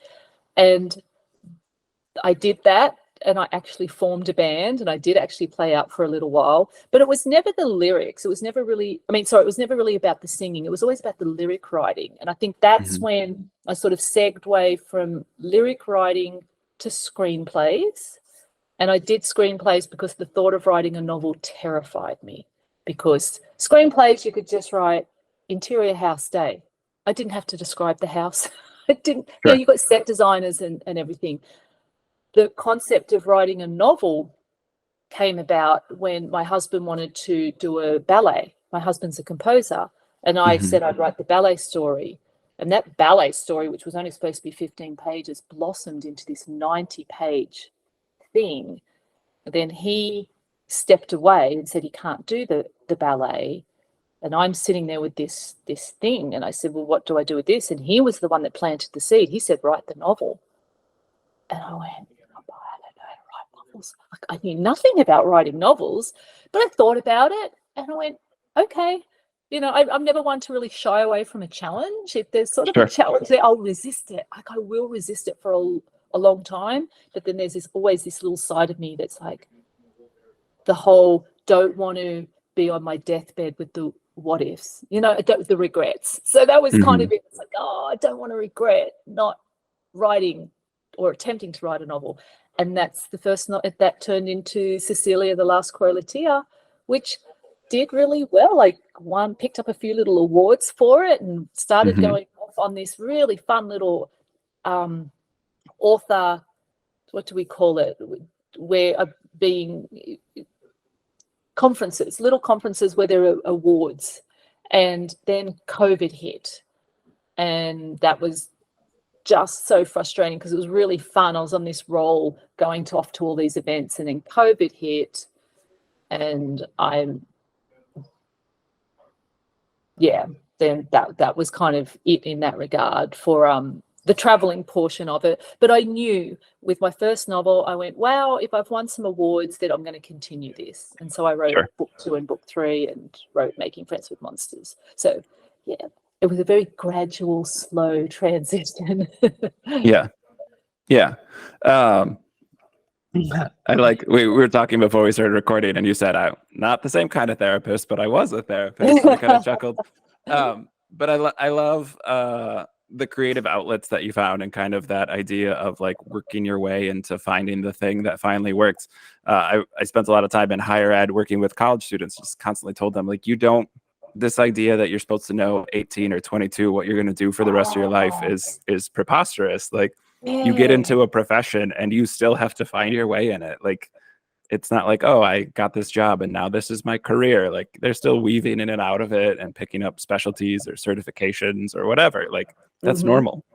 And I did that. And I actually formed a band and I did actually play out for a little while, but it was never the lyrics. It was never really, it was never really about the singing. It was always about the lyric writing. And I think that's when I sort of segued from lyric writing to screenplays. And I did screenplays because the thought of writing a novel terrified me because screenplays, you could just write interior house day. I didn't have to describe the house. I didn't, you got set designers and everything. the concept of writing a novel came about when my husband wanted to do a ballet. My husband's a composer, and I said I'd write the ballet story. And that ballet story, which was only supposed to be 15 pages, blossomed into this 90-page thing. And then he stepped away and said he can't do the ballet. And I'm sitting there with this thing. And I said, well, what do I do with this? And he was the one that planted the seed. He said, write the novel. And I went, oh, I don't know how to write novels. Like, I knew nothing about writing novels, but I thought about it and I went, okay. You know, I'm never one to really shy away from a challenge. If there's sort of a challenge there, I'll resist it. Like, I will resist it for a long time. But then there's always this little side of me that's like the whole don't want to be on my deathbed with the what ifs, you know, the regrets. So that was kind of it. It's like, oh, I don't want to regret not writing or attempting to write a novel. And that's the first that turned into Cecilia, the Last Correlatia, which did really well. Like, picked up a few little awards for it and started going off on this really fun little author, what do we call it, where being conferences, little conferences where there are awards. And then COVID hit, and that was just so frustrating because it was really fun. I was on this roll going off to all these events, and then COVID hit, and then that was kind of it in that regard for the traveling portion of it. But I knew with my first novel, I went, wow, if I've won some awards, then I'm going to continue this. And so I wrote book 2 and book 3 and wrote Making Friends with Monsters. So yeah, it was a very gradual, slow transition. Yeah. I like, we were talking before we started recording, and you said I'm not the same kind of therapist, but I was a therapist. I kind of chuckled. But I love the creative outlets that you found, and kind of that idea of like working your way into finding the thing that finally works. I spent a lot of time in higher ed working with college students, just constantly told them, like, this idea that you're supposed to know 18 or 22 what you're going to do for the rest of your life is preposterous. Like, you get into a profession and you still have to find your way in it. Like, it's not like, oh, I got this job and now this is my career. Like, they're still weaving in and out of it and picking up specialties or certifications or whatever. Like, that's normal.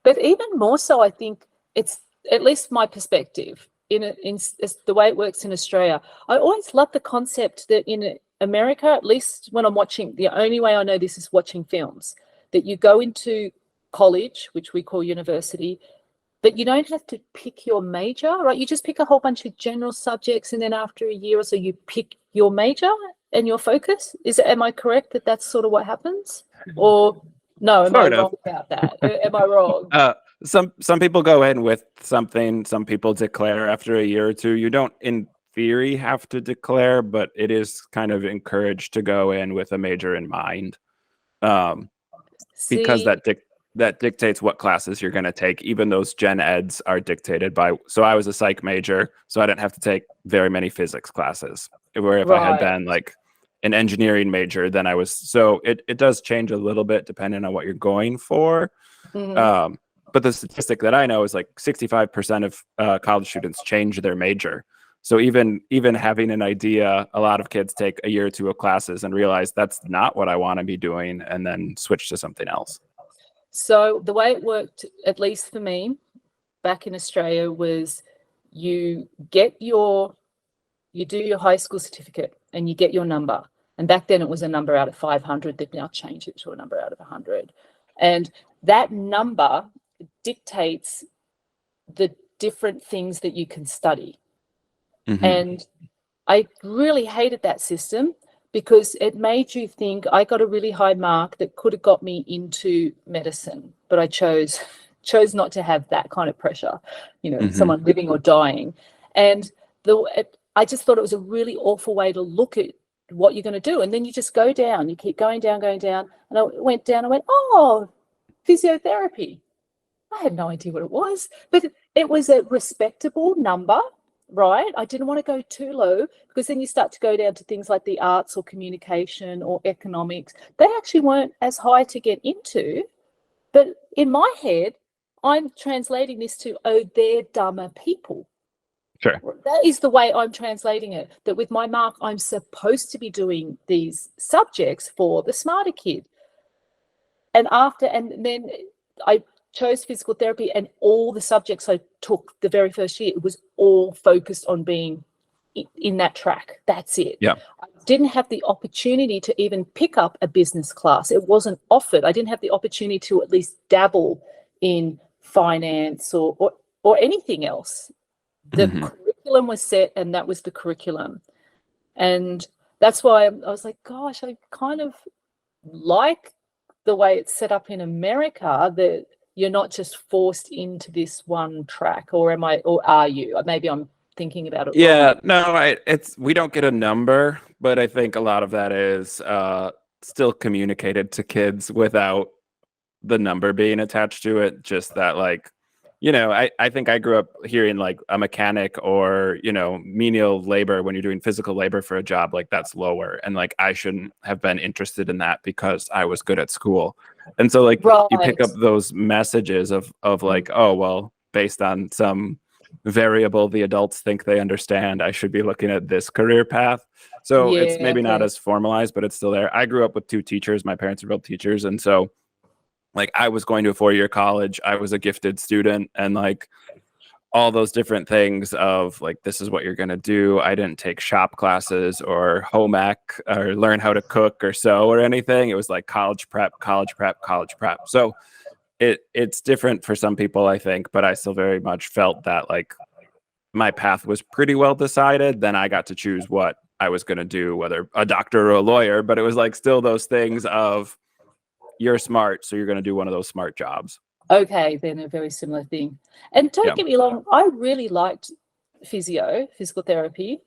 But even more so, I think it's, at least my perspective, in the way it works in Australia, I always love the concept that in America, at least when I'm watching, the only way I know this is watching films, that you go into college, which we call university, but you don't have to pick your major, right? You just pick a whole bunch of general subjects, and then after a year or so, you pick your major and your focus. Am I correct that that's sort of what happens? Or no, am I wrong about that? Am I wrong? Some people go in with something. Some people declare after a year or two. You don't, in theory, have to declare, but it is kind of encouraged to go in with a major in mind, because that dictates what classes you're going to take. Even those gen eds are dictated by, so I was a psych major, so I didn't have to take very many physics classes, where if I had been like an engineering major, then I was, so it does change a little bit depending on what you're going for. But the statistic that I know is like 65% of college students change their major. So even having an idea, a lot of kids take a year or two of classes and realize that's not what I want to be doing, and then switch to something else. So the way it worked, at least for me, back in Australia, was you do your high school certificate and you get your number. And back then it was a number out of 500. They've now changed it to a number out of 100. And that number dictates the different things that you can study. And I really hated that system, because it made you think I got a really high mark that could have got me into medicine, but I chose not to have that kind of pressure, someone living or dying. And I just thought it was a really awful way to look at what you're going to do. And then you just go down, you keep going down. And I went down, I went, oh, physiotherapy. I had no idea what it was, but it was a respectable number. Right. I didn't want to go too low, because then you start to go down to things like the arts or communication or economics. They actually weren't as high to get into. But in my head, I'm translating this to, oh, they're dumber people. Sure. That is the way I'm translating it, that with my mark, I'm supposed to be doing these subjects for the smarter kid. And then I chose physical therapy, and all the subjects I took the very first year, it was all focused on being in that track. That's it. Yeah. I didn't have the opportunity to even pick up a business class. It wasn't offered. I didn't have the opportunity to at least dabble in finance or anything else. The curriculum was set, and that was the curriculum. And that's why I was like, gosh, I kind of like the way it's set up in America, that you're not just forced into this one track. Or are you? Maybe I'm thinking about it wrong. No, we don't get a number, but I think a lot of that is still communicated to kids without the number being attached to it. Just that, like, I think I grew up hearing like a mechanic or, menial labor, when you're doing physical labor for a job, like that's lower. And like, I shouldn't have been interested in that because I was good at school. And so like you pick up those messages of like, oh, well, based on some variable the adults think they understand, I should be looking at this career path. So it's maybe not as formalized, but it's still there. I grew up with 2 teachers. My parents are both teachers. And so like I was going to a 4-year college. I was a gifted student, and like all those different things of like, this is what you're going to do. I didn't take shop classes or home ec or learn how to cook or sew or anything. It was like college prep, college prep, college prep. So it's different for some people, I think, but I still very much felt that like my path was pretty well decided. Then I got to choose what I was going to do, whether a doctor or a lawyer, but it was like still those things of, you're smart, so you're going to do one of those smart jobs. Okay, then a very similar thing. And don't get me wrong, I really liked physical therapy.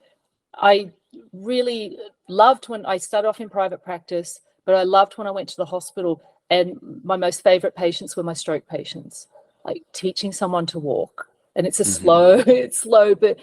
I really loved when I started off in private practice, but I loved when I went to the hospital, and my most favorite patients were my stroke patients, like teaching someone to walk. And it's it's slow, but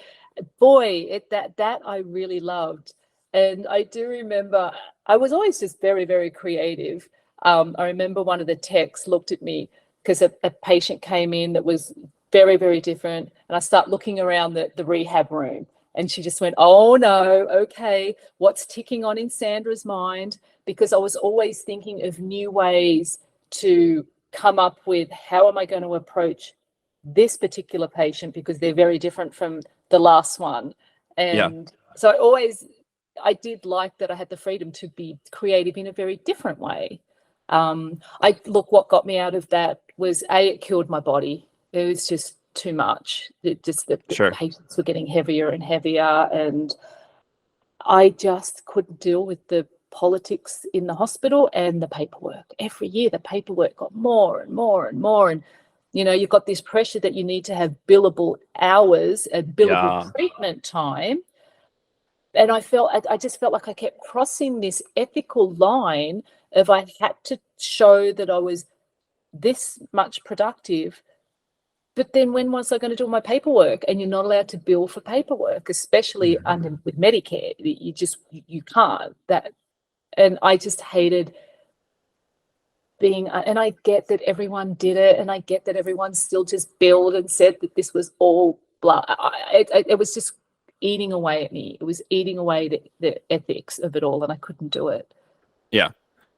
boy, that I really loved. And I do remember I was always just very, very creative. I remember one of the techs looked at me because a patient came in that was very, very different. And I start looking around the rehab room, and she just went, oh no, okay, what's ticking on in Sandra's mind? Because I was always thinking of new ways to come up with, how am I going to approach this particular patient, because they're very different from the last one. And so I did like that I had the freedom to be creative in a very different way. What got me out of that was, it killed my body. It was just too much. The patients were getting heavier and heavier, and I just couldn't deal with the politics in the hospital and the paperwork. Every year the paperwork got more and more and more, and you've got this pressure that you need to have billable hours and billable treatment time. And I just felt like I kept crossing this ethical line of, I had to show that I was this much productive. But then when was I going to do my paperwork? And you're not allowed to bill for paperwork, especially with Medicare. You can't. And I just hated being, and I get that everyone did it, and I get that everyone still just billed and said that this was all blah. It was just eating away at me. It was eating away the ethics of it all, and I couldn't do it.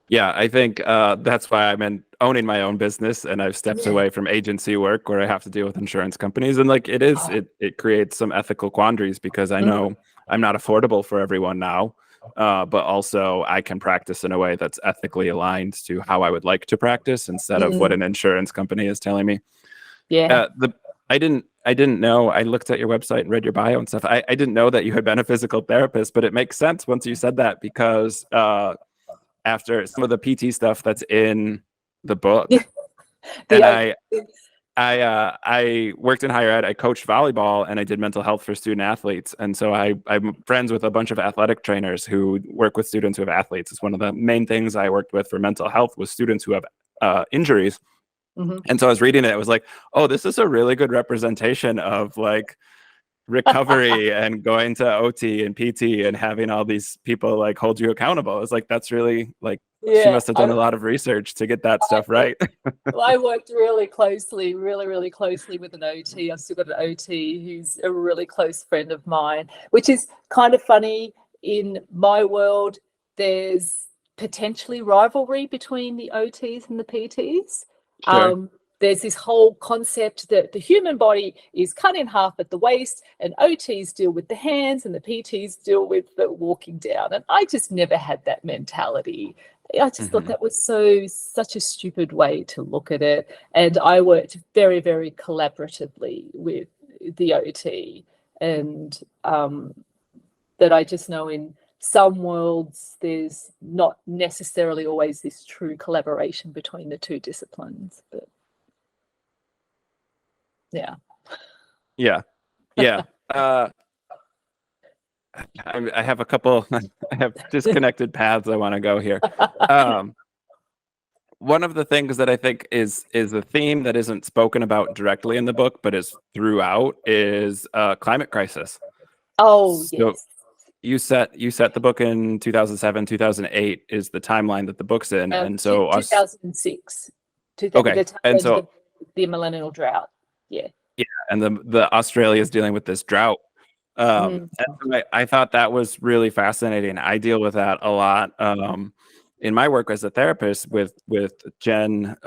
Yeah, I think that's why I'm owning my own business, and I've stepped away from agency work where I have to deal with insurance companies. And like it creates some ethical quandaries, because I know I'm not affordable for everyone now, but also I can practice in a way that's ethically aligned to how I would like to practice, instead of what an insurance company is telling me. I didn't know. I looked at your website and read your bio and stuff. I didn't know that you had been a physical therapist, but it makes sense once you said that, because after some of the PT stuff that's in the book, and I worked in higher ed. I coached volleyball, and I did mental health for student athletes. And so I'm friends with a bunch of athletic trainers who work with students who have athletes. It's one of the main things I worked with for mental health, was students who have injuries. And so I was reading it. I was like, oh, this is a really good representation of like recovery and going to OT and PT and having all these people like hold you accountable. It's like, that's really like, she Yeah, must have done a lot of research to get that stuff right. I worked really closely, really closely with an OT. I've still got an OT who's a really close friend of mine, which is kind of funny. In my world, there's potentially rivalry between the OTs and the PTs. Sure. There's this whole concept that the human body is cut in half at the waist, and OTs deal with the hands and the PTs deal with the walking down. And I just never had that mentality. I just thought that was such a stupid way to look at it. And I worked very, very collaboratively with the OT. And that I just know in some worlds, there's not necessarily always this true collaboration between the two disciplines. But yeah. I have a couple, I have disconnected paths I want to go here. One of the things that I think is a theme that isn't spoken about directly in the book, but is throughout, is climate crisis. Oh, so yes. You set the book in 2007, 2008 is the timeline that the book's in, and so 2006. Okay, and so the millennial drought. Yeah. Yeah, and the Australia is dealing with this drought. And so I thought that was really fascinating. I deal with that a lot in my work as a therapist with Gen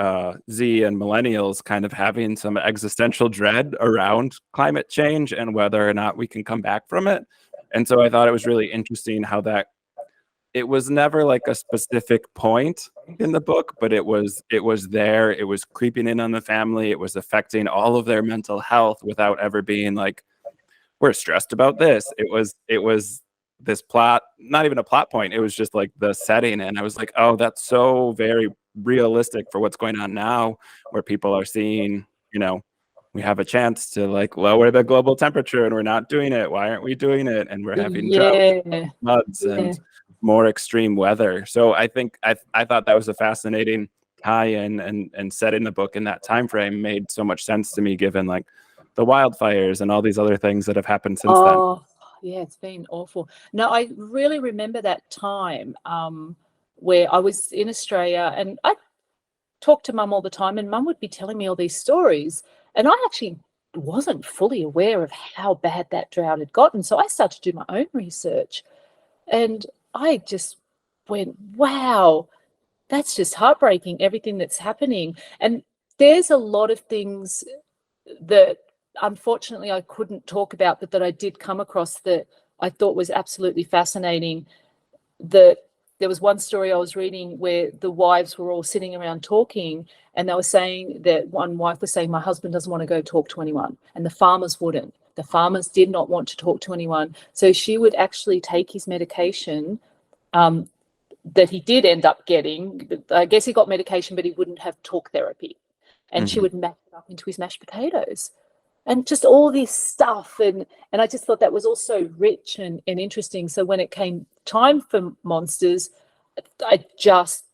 Z and millennials kind of having some existential dread around climate change and whether or not we can come back from it. And so I thought it was really interesting how that it was never like a specific point in the book, but it was there. It was creeping in on the family. It was affecting all of their mental health without ever being like, we're stressed about this. It was this plot, not even a plot point. It was just like the setting. And I was like, oh, that's so very realistic for what's going on now, where people are seeing, we have a chance to like lower the global temperature and we're not doing it. Why aren't we doing it? And we're having droughts, floods, and more extreme weather. So I think I thought that was a fascinating tie-in, and setting the book in that time frame made so much sense to me, given like the wildfires and all these other things that have happened since then. Yeah, it's been awful. No, I really remember that time where I was in Australia, and I talked to Mum all the time, and Mum would be telling me all these stories, and I actually wasn't fully aware of how bad that drought had gotten. So I started to do my own research, and I just went, wow, that's just heartbreaking, everything that's happening. And there's a lot of things that unfortunately I couldn't talk about, but that I did come across that I thought was absolutely fascinating. That there was one story I was reading where the wives were all sitting around talking, and they were saying that one wife was saying, my husband doesn't want to go talk to anyone, and the farmers wouldn't. The farmers did not want to talk to anyone. So she would actually take his medication that he did end up getting. I guess he got medication, but he wouldn't have talk therapy. And she would mash it up into his mashed potatoes. And just all this stuff. And I just thought that was also rich and interesting. So when it came time for Monsters, that just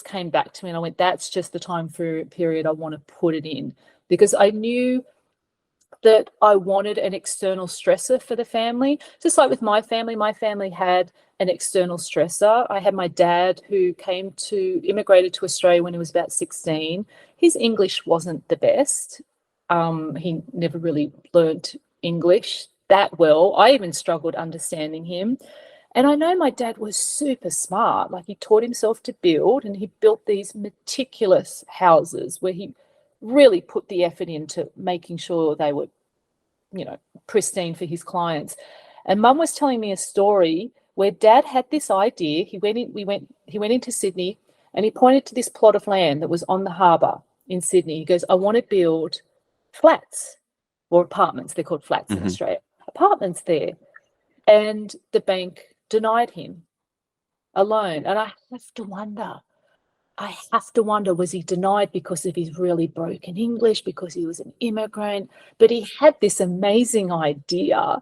came back to me, and I went, that's just the time period I want to put it in, because I knew that I wanted an external stressor for the family. Just like with my family had an external stressor. I had my dad who immigrated to Australia when he was about 16. His English wasn't the best. He never really learnt English that well. I even struggled understanding him. And I know my dad was super smart. Like, he taught himself to build, and he built these meticulous houses where he really put the effort into making sure they were, pristine for his clients. And Mum was telling me a story where Dad had this idea. He went into Sydney, and he pointed to this plot of land that was on the harbour in Sydney. He goes, I want to build flats, or apartments. They're called flats in Australia. Apartments there. And the bank denied him a loan. And I have to wonder, was he denied because of his really broken English, because he was an immigrant? But he had this amazing idea.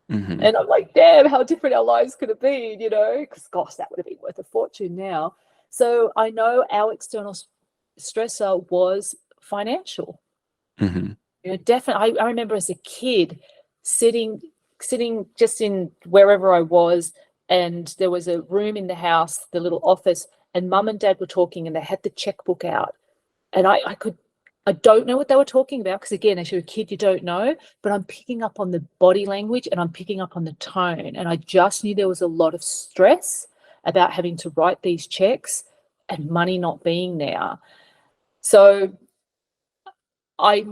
And I'm like, damn, how different our lives could have been, because gosh, that would have been worth a fortune now. So I know our external stressor was financial. Definitely. I remember as a kid sitting just in wherever I was, and there was a room in the house, the little office, and mum and dad were talking, and they had the checkbook out, and I don't know what they were talking about, because again, as you're a kid, you don't know, but I'm picking up on the body language and I'm picking up on the tone, and I just knew there was a lot of stress about having to write these checks and money not being there. So I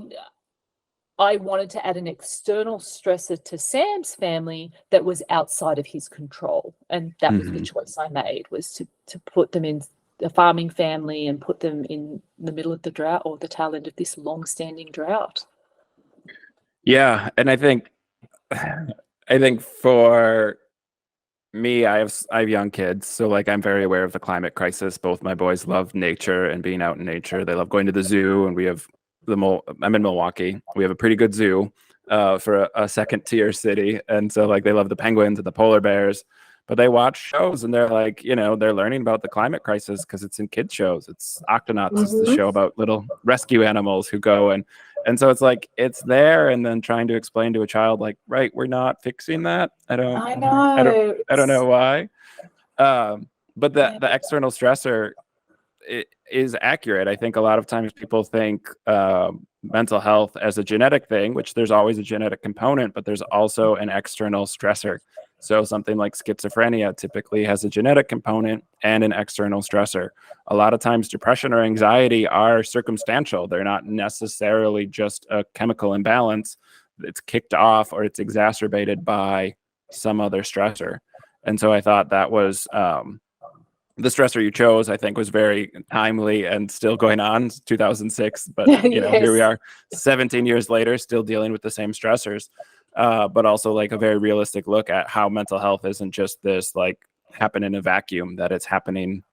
wanted to add an external stressor to Sam's family that was outside of his control. And that was the choice I made, was to put them in a farming family and put them in the middle of the drought, or the tail end of this long-standing drought. Yeah. And I think for me, I have young kids, so like I'm very aware of the climate crisis. Both my boys love nature and being out in nature. They love going to the zoo, and we have I'm in Milwaukee. We have a pretty good zoo for a second tier city, and so like they love the penguins and the polar bears. But they watch shows and they're like, they're learning about the climate crisis because it's in kids shows. It's Octonauts, is the show about little rescue animals who go and so it's like it's there, and then trying to explain to a child like, right, we're not fixing that. I don't know why. But the external stressor is accurate. I think a lot of times people think mental health as a genetic thing, which there's always a genetic component, but there's also an external stressor. So something like schizophrenia typically has a genetic component and an external stressor. A lot of times depression or anxiety are circumstantial. They're not necessarily just a chemical imbalance. It's kicked off or it's exacerbated by some other stressor. And so I thought that was the stressor you chose, I think, was very timely and still going on, 2006. But, here we are 17 years later, still dealing with the same stressors. But also like a very realistic look at how mental health isn't just this like happen in a vacuum, that it's happening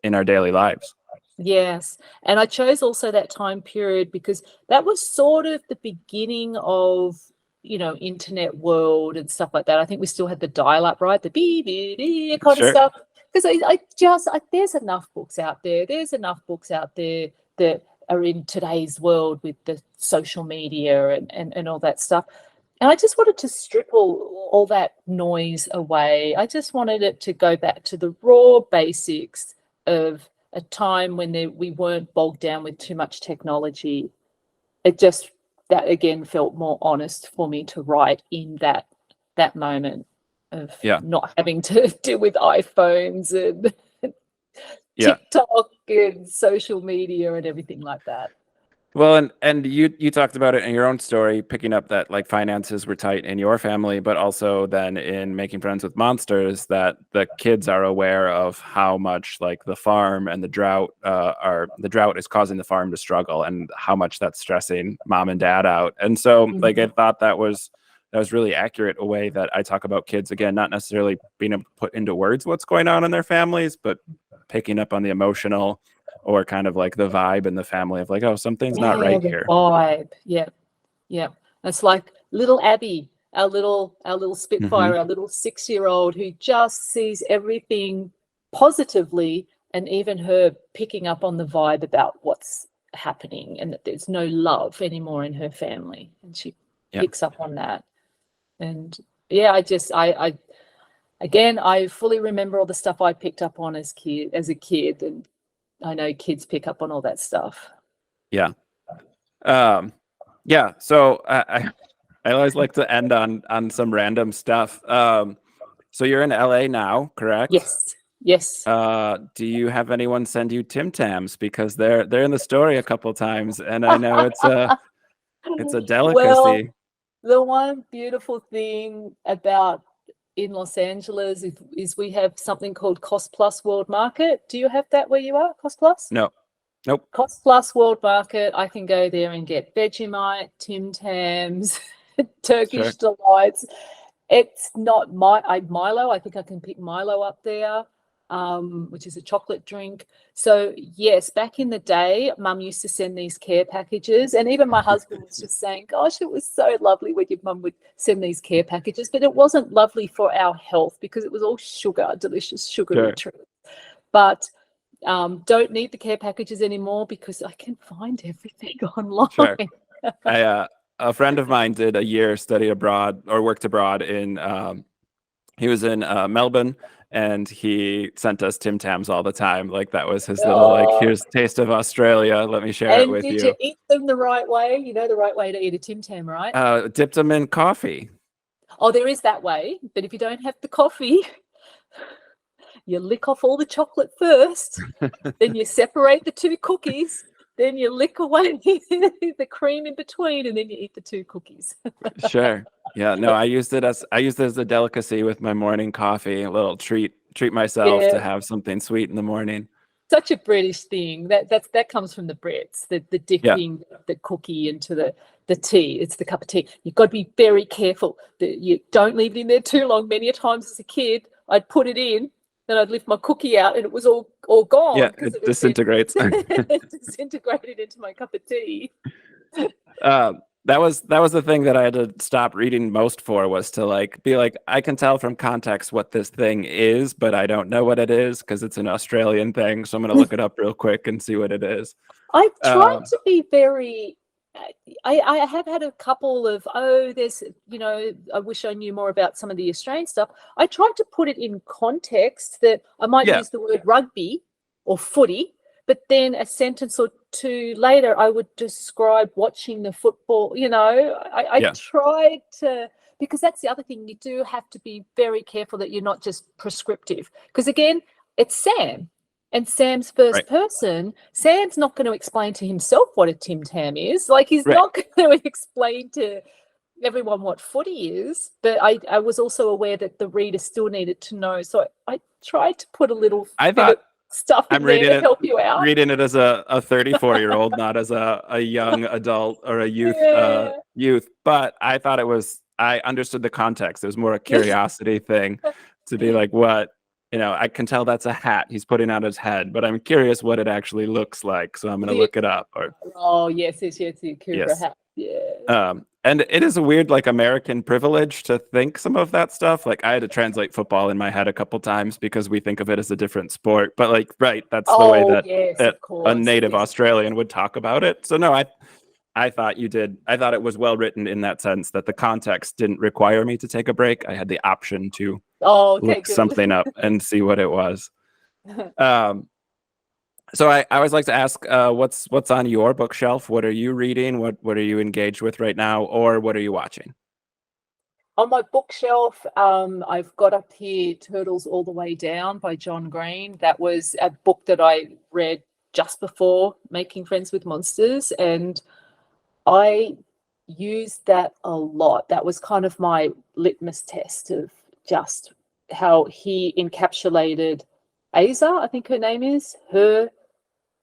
in our daily lives. Yes. And I chose also that time period because that was sort of the beginning of, internet world and stuff like that. I think we still had the dial-up, right? The beep kind of stuff. Because there's enough books out there. There's enough books out there that are in today's world with the social media and all that stuff. And I just wanted to strip all that noise away. I just wanted it to go back to the raw basics of a time when we weren't bogged down with too much technology. That again felt more honest for me to write in that moment of not having to deal with iPhones and TikTok and social media and everything like that. Well, and you talked about it in your own story, picking up that like finances were tight in your family, but also then in Making Friends with Monsters, that the kids are aware of how much like the farm and the drought is causing the farm to struggle, and how much that's stressing mom and dad out. And so like I thought that was really accurate, a way that I talk about kids, again, not necessarily being able to put into words what's going on in their families, but picking up on the emotional or kind of like the vibe in the family of like, oh, something's not right here. Vibe. Yeah. It's like little Abby, our little Spitfire, our little 6-year-old who just sees everything positively, and even her picking up on the vibe about what's happening and that there's no love anymore in her family. And she picks up on that. And I fully remember all the stuff I picked up on as a kid, and I know kids pick up on all that stuff. Yeah. So I always like to end on some random stuff. So you're in LA now, correct? Yes. Do you have anyone send you TimTams? Because they're in the story a couple times, and I know it's a delicacy. Well, the one beautiful thing about in Los Angeles is we have something called Cost Plus World Market. Do you have that where you are, Cost Plus? No. Nope. Cost Plus World Market. I can go there and get Vegemite, TimTams, Turkish Delights. It's not Milo. I think I can pick Milo up there, which is a chocolate drink. So yes, back in the day, Mum used to send these care packages, and even my husband was just saying, gosh, it was so lovely when your mum would send these care packages, but it wasn't lovely for our health because it was all delicious sugary treats. But don't need the care packages anymore because I can find everything online. a friend of mine did a year study abroad or worked abroad in he was in Melbourne, and he sent us TimTams all the time. Like that was his little like, Oh, here's taste of Australia, let me share it and with did you. you eat them the right way? You know the right way to eat a Tim Tam, right? Dipped them in coffee. Oh, there is that way, but if you don't have the coffee, you lick off all the chocolate first, then you separate the two cookies, then you lick away the cream in between, and then you eat the two cookies. Sure. Yeah, no, I used it as a delicacy with my morning coffee, a little treat myself to Yeah, have something sweet in the morning. such a British thing. That comes from the Brits. The Yeah. dipping the cookie into the tea. It's the cup of tea. You've got to be very careful that you don't leave it in there too long. Many a times as a kid, I'd put it in, then I'd lift my cookie out, and it was all gone Yeah, because it disintegrates. it disintegrated into my cup of tea. That was the thing that I had to stop reading most for, was to like be like, I can tell from context what this thing is, but I don't know what it is because it's an Australian thing. So I'm gonna look it up real quick and see what it is. I've tried to be very. I have had a couple of, there's, I wish I knew more about some of the Australian stuff. I tried to put it in context that I might Yeah. use the word rugby or footy, but then a sentence or two later, I would describe watching the football. I Yeah. tried to, because that's the other thing. You do have to be very careful that you're not just prescriptive. Because again, it's Sam. And Sam's first Right. person, Sam's not going to explain to himself what a Tim Tam is. Like, he's Right. not going to explain to everyone what footy is. But I was also aware that the reader still needed to know. So I tried to put a little bit of stuff in there to help you out. Reading it as a 34-year-old, not as a young adult or a youth. Yeah. Youth. But I thought I understood the context. It was more a curiosity thing to be like, what? I can tell that's a hat he's putting on his head, but I'm curious what it actually looks like. So I'm going to look it up. Oh, yes, the Cooper hat. Yeah. And it is a weird, like, American privilege to think some of that stuff. Like, I had to translate football in my head a couple times because we think of it as a different sport. But like, right, that's the way that a native Australian would talk about it. So no, I thought you did. I thought it was well written in that sense that the context didn't require me to take a break. I had the option to look something up and see what it was. So I always like to ask, what's on your bookshelf? What are you reading? What are you engaged with right now, or what are you watching? On my bookshelf, I've got up here Turtles All the Way Down by John Green. That was a book that I read just before Making Friends with Monsters, and I used that a lot. That was kind of my litmus test of just how he encapsulated Aza, I think her name is, her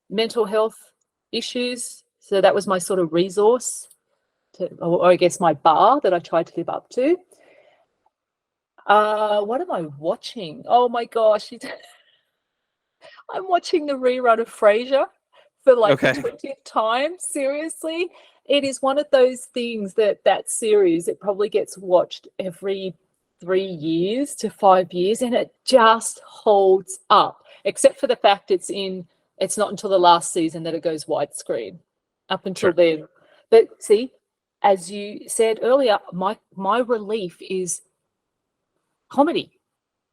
mental health issues. So that was my sort of resource, or I guess my bar that I tried to live up to. What am I watching? Oh my gosh. I'm watching the rerun of Frasier for like the 20th time. Seriously. It is one of those things that series, it probably gets watched every 3 years to 5 years, and it just holds up, except for the fact it's not until the last season that it goes widescreen. Up until then. But see, as you said earlier, my relief is comedy.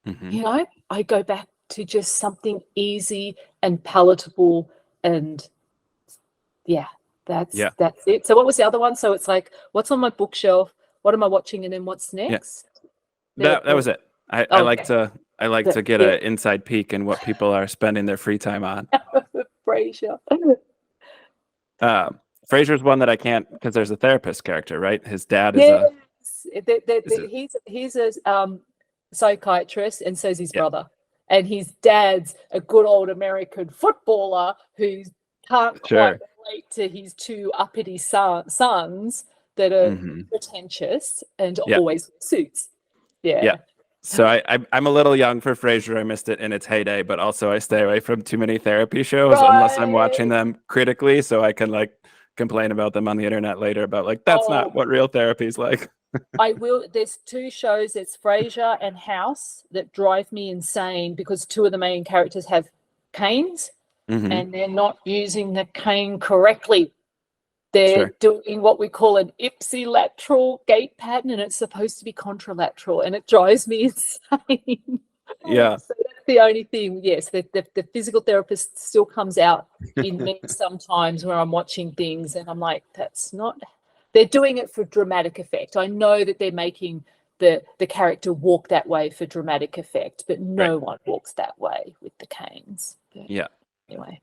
Mm-hmm. I go back to just something easy and palatable, and that's it. So what was the other one? So it's like, what's on my bookshelf? What am I watching? And then what's next? Yeah. That was it. I like to get an inside peek in what people are spending their free time on. Frasier. Frasier's one that I can't, because there's a therapist character, right? His dad is he's a psychiatrist, and so's his brother. And his dad's a good old American footballer who can't quite relate to his two uppity sons that are pretentious and always suits. Yeah. So I'm a little young for Frasier. I missed it in its heyday, but also I stay away from too many therapy shows unless I'm watching them critically, so I can like complain about them on the internet later about like, that's not what real therapy is like. I will. There's two shows, it's Frasier and House, that drive me insane because two of the main characters have canes and they're not using the cane correctly. They're Sure. doing what we call an ipsilateral gait pattern, and it's supposed to be contralateral, and it drives me insane. Yeah. So that's the only thing. Yes, the physical therapist still comes out in me sometimes where I'm watching things and I'm like, that's not. They're doing it for dramatic effect. I know that they're making the character walk that way for dramatic effect, but no one walks that way with the canes. But Yeah. anyway.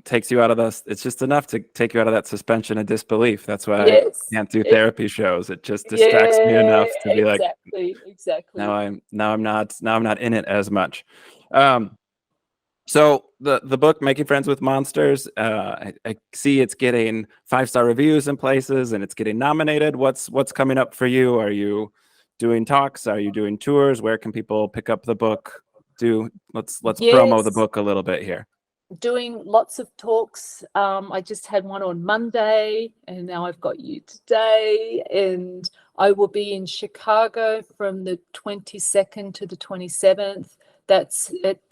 Takes you out of it's just enough to take you out of that suspension of disbelief. That's why I Yes. can't do therapy shows. It just distracts me enough to be like, exactly. now I'm not in it as much. So the book Making Friends with Monsters, I see it's getting 5-star reviews in places and it's getting nominated. What's coming up for you? Are you doing talks? Are you doing tours? Where can people pick up the book? Let's promo the Yes. book a little bit here. Doing lots of talks. I just had one on Monday, and now I've got you today. And I will be in Chicago from the 22nd to the 27th. That's it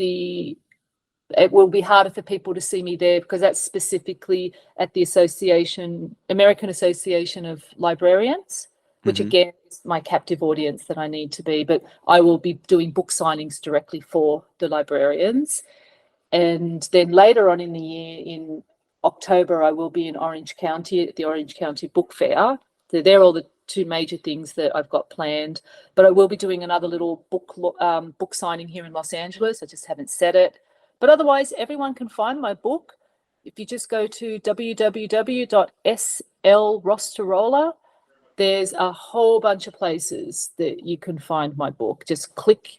will be harder for people to see me there because that's specifically at the American Association of Librarians, which again is my captive audience that I need to be. But I will be doing book signings directly for the librarians. And then later on in the year, in October, I will be in Orange County at the Orange County Book Fair. So they're all the two major things that I've got planned. But I will be doing another little book signing here in Los Angeles. I just haven't said it. But otherwise, everyone can find my book. If you just go to www.slrostirolla, there's a whole bunch of places that you can find my book. Just click.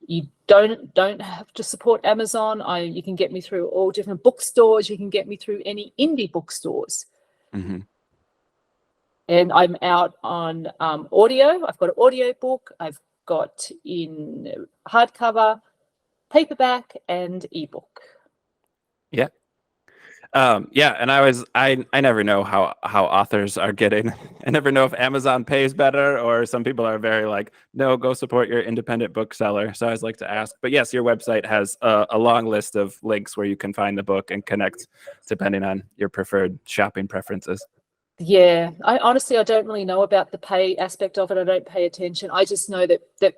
You don't have to support Amazon. You can get me through all different bookstores. You can get me through any indie bookstores. And I'm out on audio. I've got an audio book. I've got in hardcover, paperback, and ebook. Yeah. And I never know how authors are getting. I never know if Amazon pays better or some people are very like, no, go support your independent bookseller. So I always like to ask. But yes, your website has a long list of links where you can find the book and connect depending on your preferred shopping preferences. Yeah, I don't really know about the pay aspect of it. I don't pay attention. I just know that there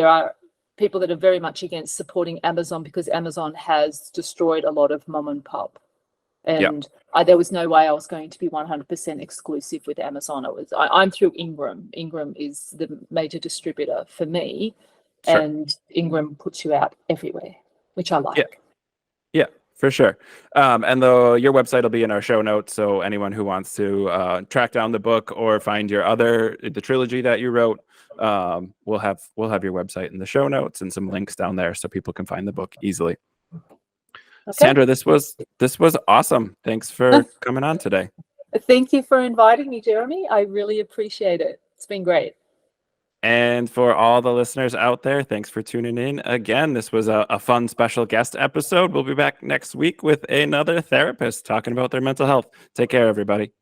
are people that are very much against supporting Amazon because Amazon has destroyed a lot of mom and pop. And there was no way I was going to be 100% exclusive with Amazon. I'm through Ingram. Ingram is the major distributor for me, and Ingram puts you out everywhere, which I like. Yeah, for sure. And your website will be in our show notes, so anyone who wants to track down the book or find the trilogy that you wrote, we'll have your website in the show notes and some links down there so people can find the book easily. Okay. Sandra, this was awesome. Thanks for coming on today. Thank you for inviting me, Jeremy. I really appreciate it. It's been great. And for all the listeners out there, thanks for tuning in. Again, this was a fun special guest episode. We'll be back next week with another therapist talking about their mental health. Take care, everybody.